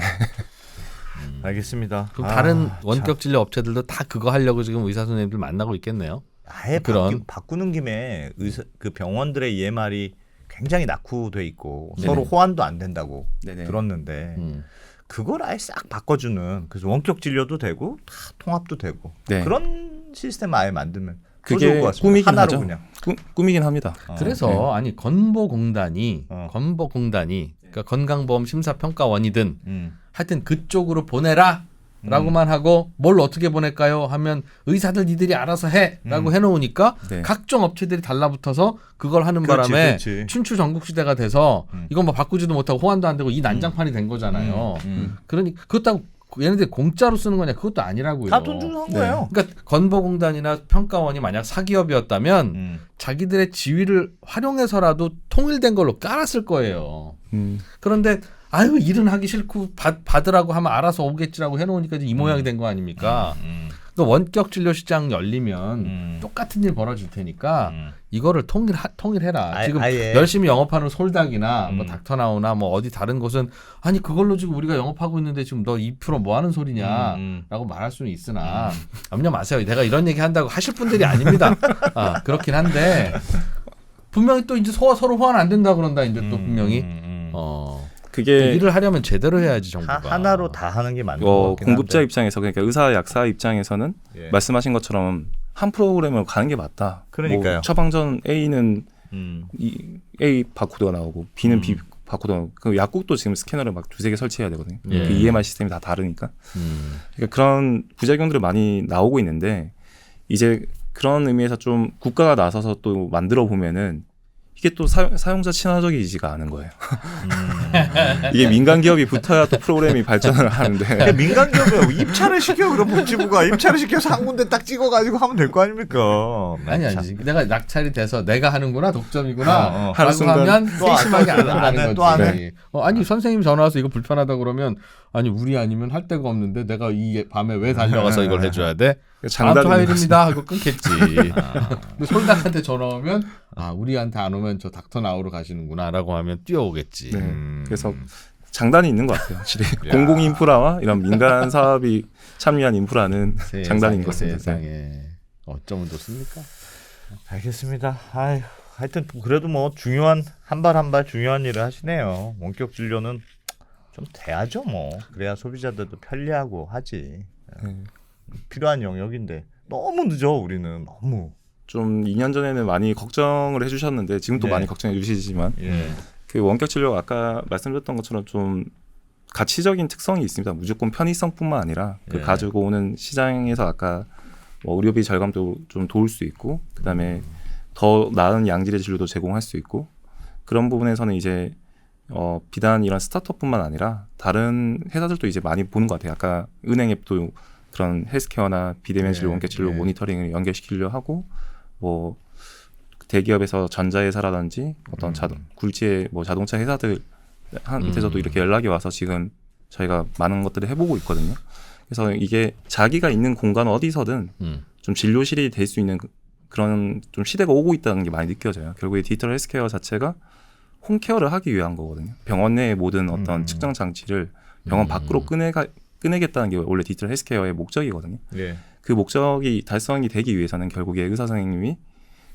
알겠습니다. 그럼 다른 원격 진료 업체들도 다 그거 하려고 지금 의사 선생님들 만나고 있겠네요. 아예 그런- 바꾸는 김에 그 병원들의 EMR이 굉장히 낙후돼 있고 네네. 서로 호환도 안 된다고 네네. 들었는데 그걸 아예 싹 바꿔주는 그래서 원격 진료도 되고 다 통합도 되고 네. 그런 시스템 아예 만들면 더 그게 좋을 것 같습니다. 꿈이긴 하나로 하죠. 그냥. 꿈이긴 합니다. 그래서 네. 아니 건보공단이 그러니까 건강보험 심사평가원이든 하여튼 그쪽으로 보내라. 라고만 하고 뭘 어떻게 보낼까요? 하면 의사들 니들이 알아서 해라고 해놓으니까 네. 각종 업체들이 달라붙어서 그걸 하는 그렇지, 바람에 그렇지. 춘추 전국시대가 돼서 이건 뭐 바꾸지도 못하고 호환도 안 되고 이 난장판이 된 거잖아요. 그러니 그것도 얘네들이 공짜로 쓰는 거냐 그것도 아니라고요. 다 돈 주고 한 거예요. 그러니까 건보공단이나 평가원이 만약 사기업이었다면 자기들의 지위를 활용해서라도 통일된 걸로 깔았을 거예요. 그런데 아유 일은 하기 싫고 받으라고 하면 알아서 오겠지라고 해놓으니까 이제 이 모양이 된 거 아닙니까? 또 원격 진료 시장 열리면 똑같은 일 벌어질 테니까 이거를 통일해라. 지금 아예. 열심히 영업하는 솔닥이나 뭐 닥터나우나 뭐 어디 다른 곳은 아니 그걸로 지금 우리가 영업하고 있는데 지금 너 2% 뭐 하는 소리냐라고 말할 수는 있으나 염려 마세요. 내가 이런 얘기 한다고 하실 분들이 아닙니다. 그렇긴 한데 분명히 또 이제 서로 호환 안 된다 그런다 이제 또 분명히 그게 일을 하려면 제대로 해야지 정부가. 하나로 다 하는 게 맞는 것 같긴 공급자 한데. 입장에서 그러니까 의사 약사 입장에서는 예. 말씀하신 것처럼 한 프로그램으로 가는 게 맞다. 그러니까요. 뭐 처방전 A는 이 A 바코드가 나오고 B는 B 바코드가 나오고 그 약국도 지금 스캐너를 막 두세 개 설치해야 되거든요. 예. 그 EMR 시스템이 다 다르니까. 그러니까 그런 부작용들이 많이 나오고 있는데 이제 그런 의미에서 좀 국가가 나서서 또 만들어 보면은 이게 또 사용자 친화적이지가 않은 거예요. 이게 민간 기업이 붙어야 또 프로그램이 발전을 하는데 민간 기업이 입찰을 시켜 그럼 복지부가 입찰을 시켜서 한 군데 딱 찍어가지고 하면 될 거 아닙니까? 아니 내가 낙찰이 돼서 내가 하는구나 독점이구나 하는 라고 순간 하면 또 세심하게 안 안 해, 한다는 또 안 거지. 아니 선생님 전화 와서 이거 불편하다 그러면 아니 우리 아니면 할 데가 없는데 내가 이 밤에 왜 달려가서 이걸 해줘야 돼? 다음 주 장단이 화요일입니다 하고 끊겠지. 근데 솔닥한테 전화 오면 우리한테 안 오면 저 닥터나우로 가시는구나라고 하면 뛰어오겠지. 네. 그래서 장단이 있는 것 같아요. 확실히 공공 인프라와 이런 민간 사업이 참여한 인프라는 장단이 있는 것 같습니다. 세상에 어쩌면 좋습니까? 알겠습니다. 아유, 하여튼 그래도 뭐 중요한 한 발 한 발 중요한 일을 하시네요. 원격 진료는 좀 돼야죠 뭐. 그래야 소비자들도 편리하고 하지. 필요한 영역인데 너무 늦어 우리는 너무. 좀 2년 전에는 많이 걱정을 해주셨는데 지금도 네. 많이 걱정해 주시지만 예. 그 원격 진료 아까 말씀드렸던 것처럼 좀 가치적인 특성이 있습니다. 무조건 편의성뿐만 아니라 그 예. 가지고 오는 시장에서 아까 뭐 의료비 절감도 좀 도울 수 있고 그다음에 더 나은 양질의 진료도 제공할 수 있고 그런 부분에서는 이제 비단 이런 스타트업뿐만 아니라 다른 회사들도 이제 많이 보는 것 같아요. 아까 은행 앱도 그런 헬스케어나 비대면 진료, 원격 진료 모니터링을 연결시키려 하고 뭐 대기업에서 전자회사라든지 어떤 굴지의 뭐 자동차 회사들한테서도 이렇게 연락이 와서 지금 저희가 많은 것들을 해보고 있거든요. 그래서 이게 자기가 있는 공간 어디서든 좀 진료실이 될 수 있는 그런 좀 시대가 오고 있다는 게 많이 느껴져요. 결국에 디지털 헬스케어 자체가 홈케어를 하기 위한 거거든요. 병원 내의 모든 어떤 측정 장치를 병원 밖으로 꺼내겠다는 게 원래 디지털 헬스케어의 목적이거든요. 예. 그 목적이 달성이 되기 위해서는 결국에 의사 선생님이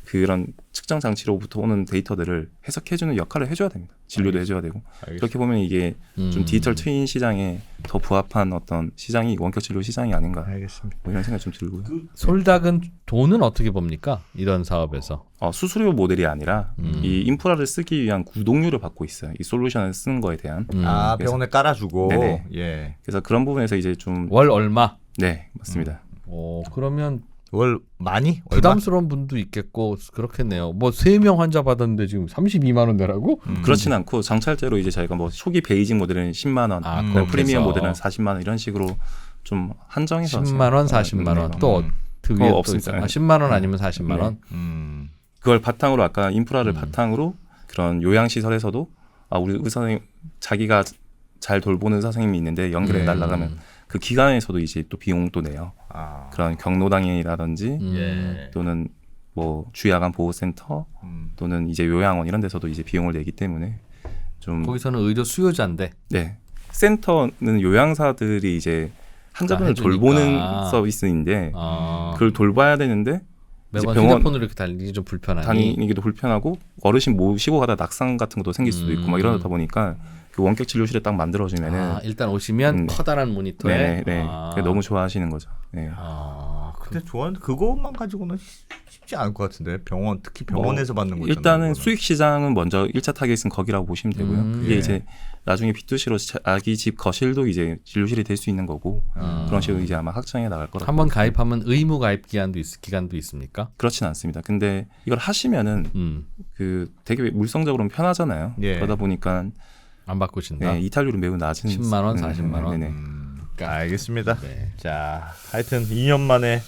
그런 측정 장치로부터 오는 데이터들을 해석해주는 역할을 해줘야 됩니다. 진료도 해줘야 되고 그렇게 보면 이게 좀 디지털 트윈 시장에 더 부합한 어떤 시장이 원격 진료 시장이 아닌가. 알겠습니다. 뭐 이런 생각이 좀 들고요. 솔닥은 돈은 어떻게 봅니까? 이런 사업에서. 수수료 모델이 아니라 이 인프라를 쓰기 위한 구독료를 받고 있어요. 이 솔루션을 쓰는 거에 대한. 아 그래서- 병원에 깔아주고. 네네. 예. 그래서 그런 부분에서 이제 좀 월 얼마? 네 맞습니다. 그러면 월 많이? 얼마? 부담스러운 분도 있겠고 그렇겠네요. 뭐 3명 환자 받았는데 지금 32만 원 내라고? 그렇진 않고 정찰제로 이제 저희가 뭐 초기 베이직 모델은 10만 원, 아, 뭐 그렇게 프리미엄 해서. 모델은 40만 원 이런 식으로 좀 한정해서 10만 원, 40만 원. 또 그 위에 또 없습니다. 있어요. 10만 원 아니면 40만 원. 그걸 바탕으로 아까 인프라를 바탕으로 그런 요양 시설에서도 우리 의사 선생님 자기가 잘 돌보는 의사 선생님이 있는데 연결해 달라면 그 기관에서도 이제 또 비용도 내요. 그런 경로당이라든지 예. 또는 뭐 주야간 보호센터 또는 이제 요양원 이런 데서도 이제 비용을 내기 때문에 좀 거기서는 의료 수요자인데. 네. 센터는 요양사들이 이제 환자분을 해주니까. 돌보는 서비스인데 그걸 돌봐야 되는데 매번 병원 휴대폰으로 이렇게 달리기 좀 불편하니. 다니기도 불편하고 어르신 모시고 가다 낙상 같은 것도 생길 수도 있고 막 이러다 보니까 그 원격 진료실에 딱 만들어주면은 일단 오시면 커다란 모니터에. 네. 그게 너무 좋아하시는 거죠. 네. 근데 좋아하는 그것만 가지고는 쉽지 않을 것 같은데 병원 특히 병원에서 받는 거잖아요. 일단은 그거는. 수익 시장은 먼저 1차 타겟은 거기라고 보시면 되고요. 그게 예. 이제 나중에 B2C로 자기 집 거실도 이제 진료실이 될 수 있는 거고 그런 식으로 이제 아마 확장해 나갈 거라고. 한번 가입하면 의무 가입 기간도 있습니까? 그렇진 않습니다. 근데 이걸 하시면은 그 되게 물성적으로는 편하잖아요. 예. 그러다 보니까 안 바꾸신다. 네, 이탈률이 매우 낮은 10만 원, 40만 원. 네네. 알겠습니다. 네. 자, 하여튼 2년 만에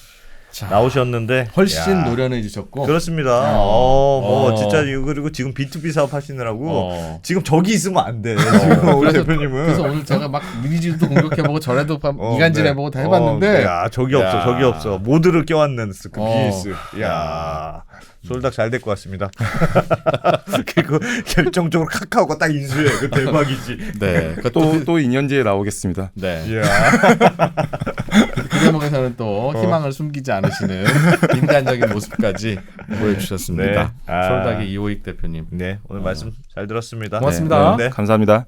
나오셨는데 훨씬 야. 노련해지셨고. 그렇습니다. 뭐 진짜 이거 그리고 지금 B2B 사업 하시느라고 지금 저기 있으면 안 돼. 지금 우리 대표님은. 그래서 오늘 제가 막 미리지도 공격해보고 저래도 미간질해보고 다 해봤는데. 야 저기 없어, 저기 없어. 모두를 껴안는 그 비즈니스. 야 솔닥 잘 될 것 같습니다. 그리고 결정적으로 카카오가 딱 인수해. 그 대박이지. 네. 또 2년 뒤에 나오겠습니다. 네. 야. 그 대목에서는 또 희망을 숨기지 않으시는 인간적인 모습까지 보여주셨습니다. 네. 솔닥의 이호익 대표님. 네, 오늘 말씀 잘 들었습니다. 고맙습니다. 네. 감사합니다.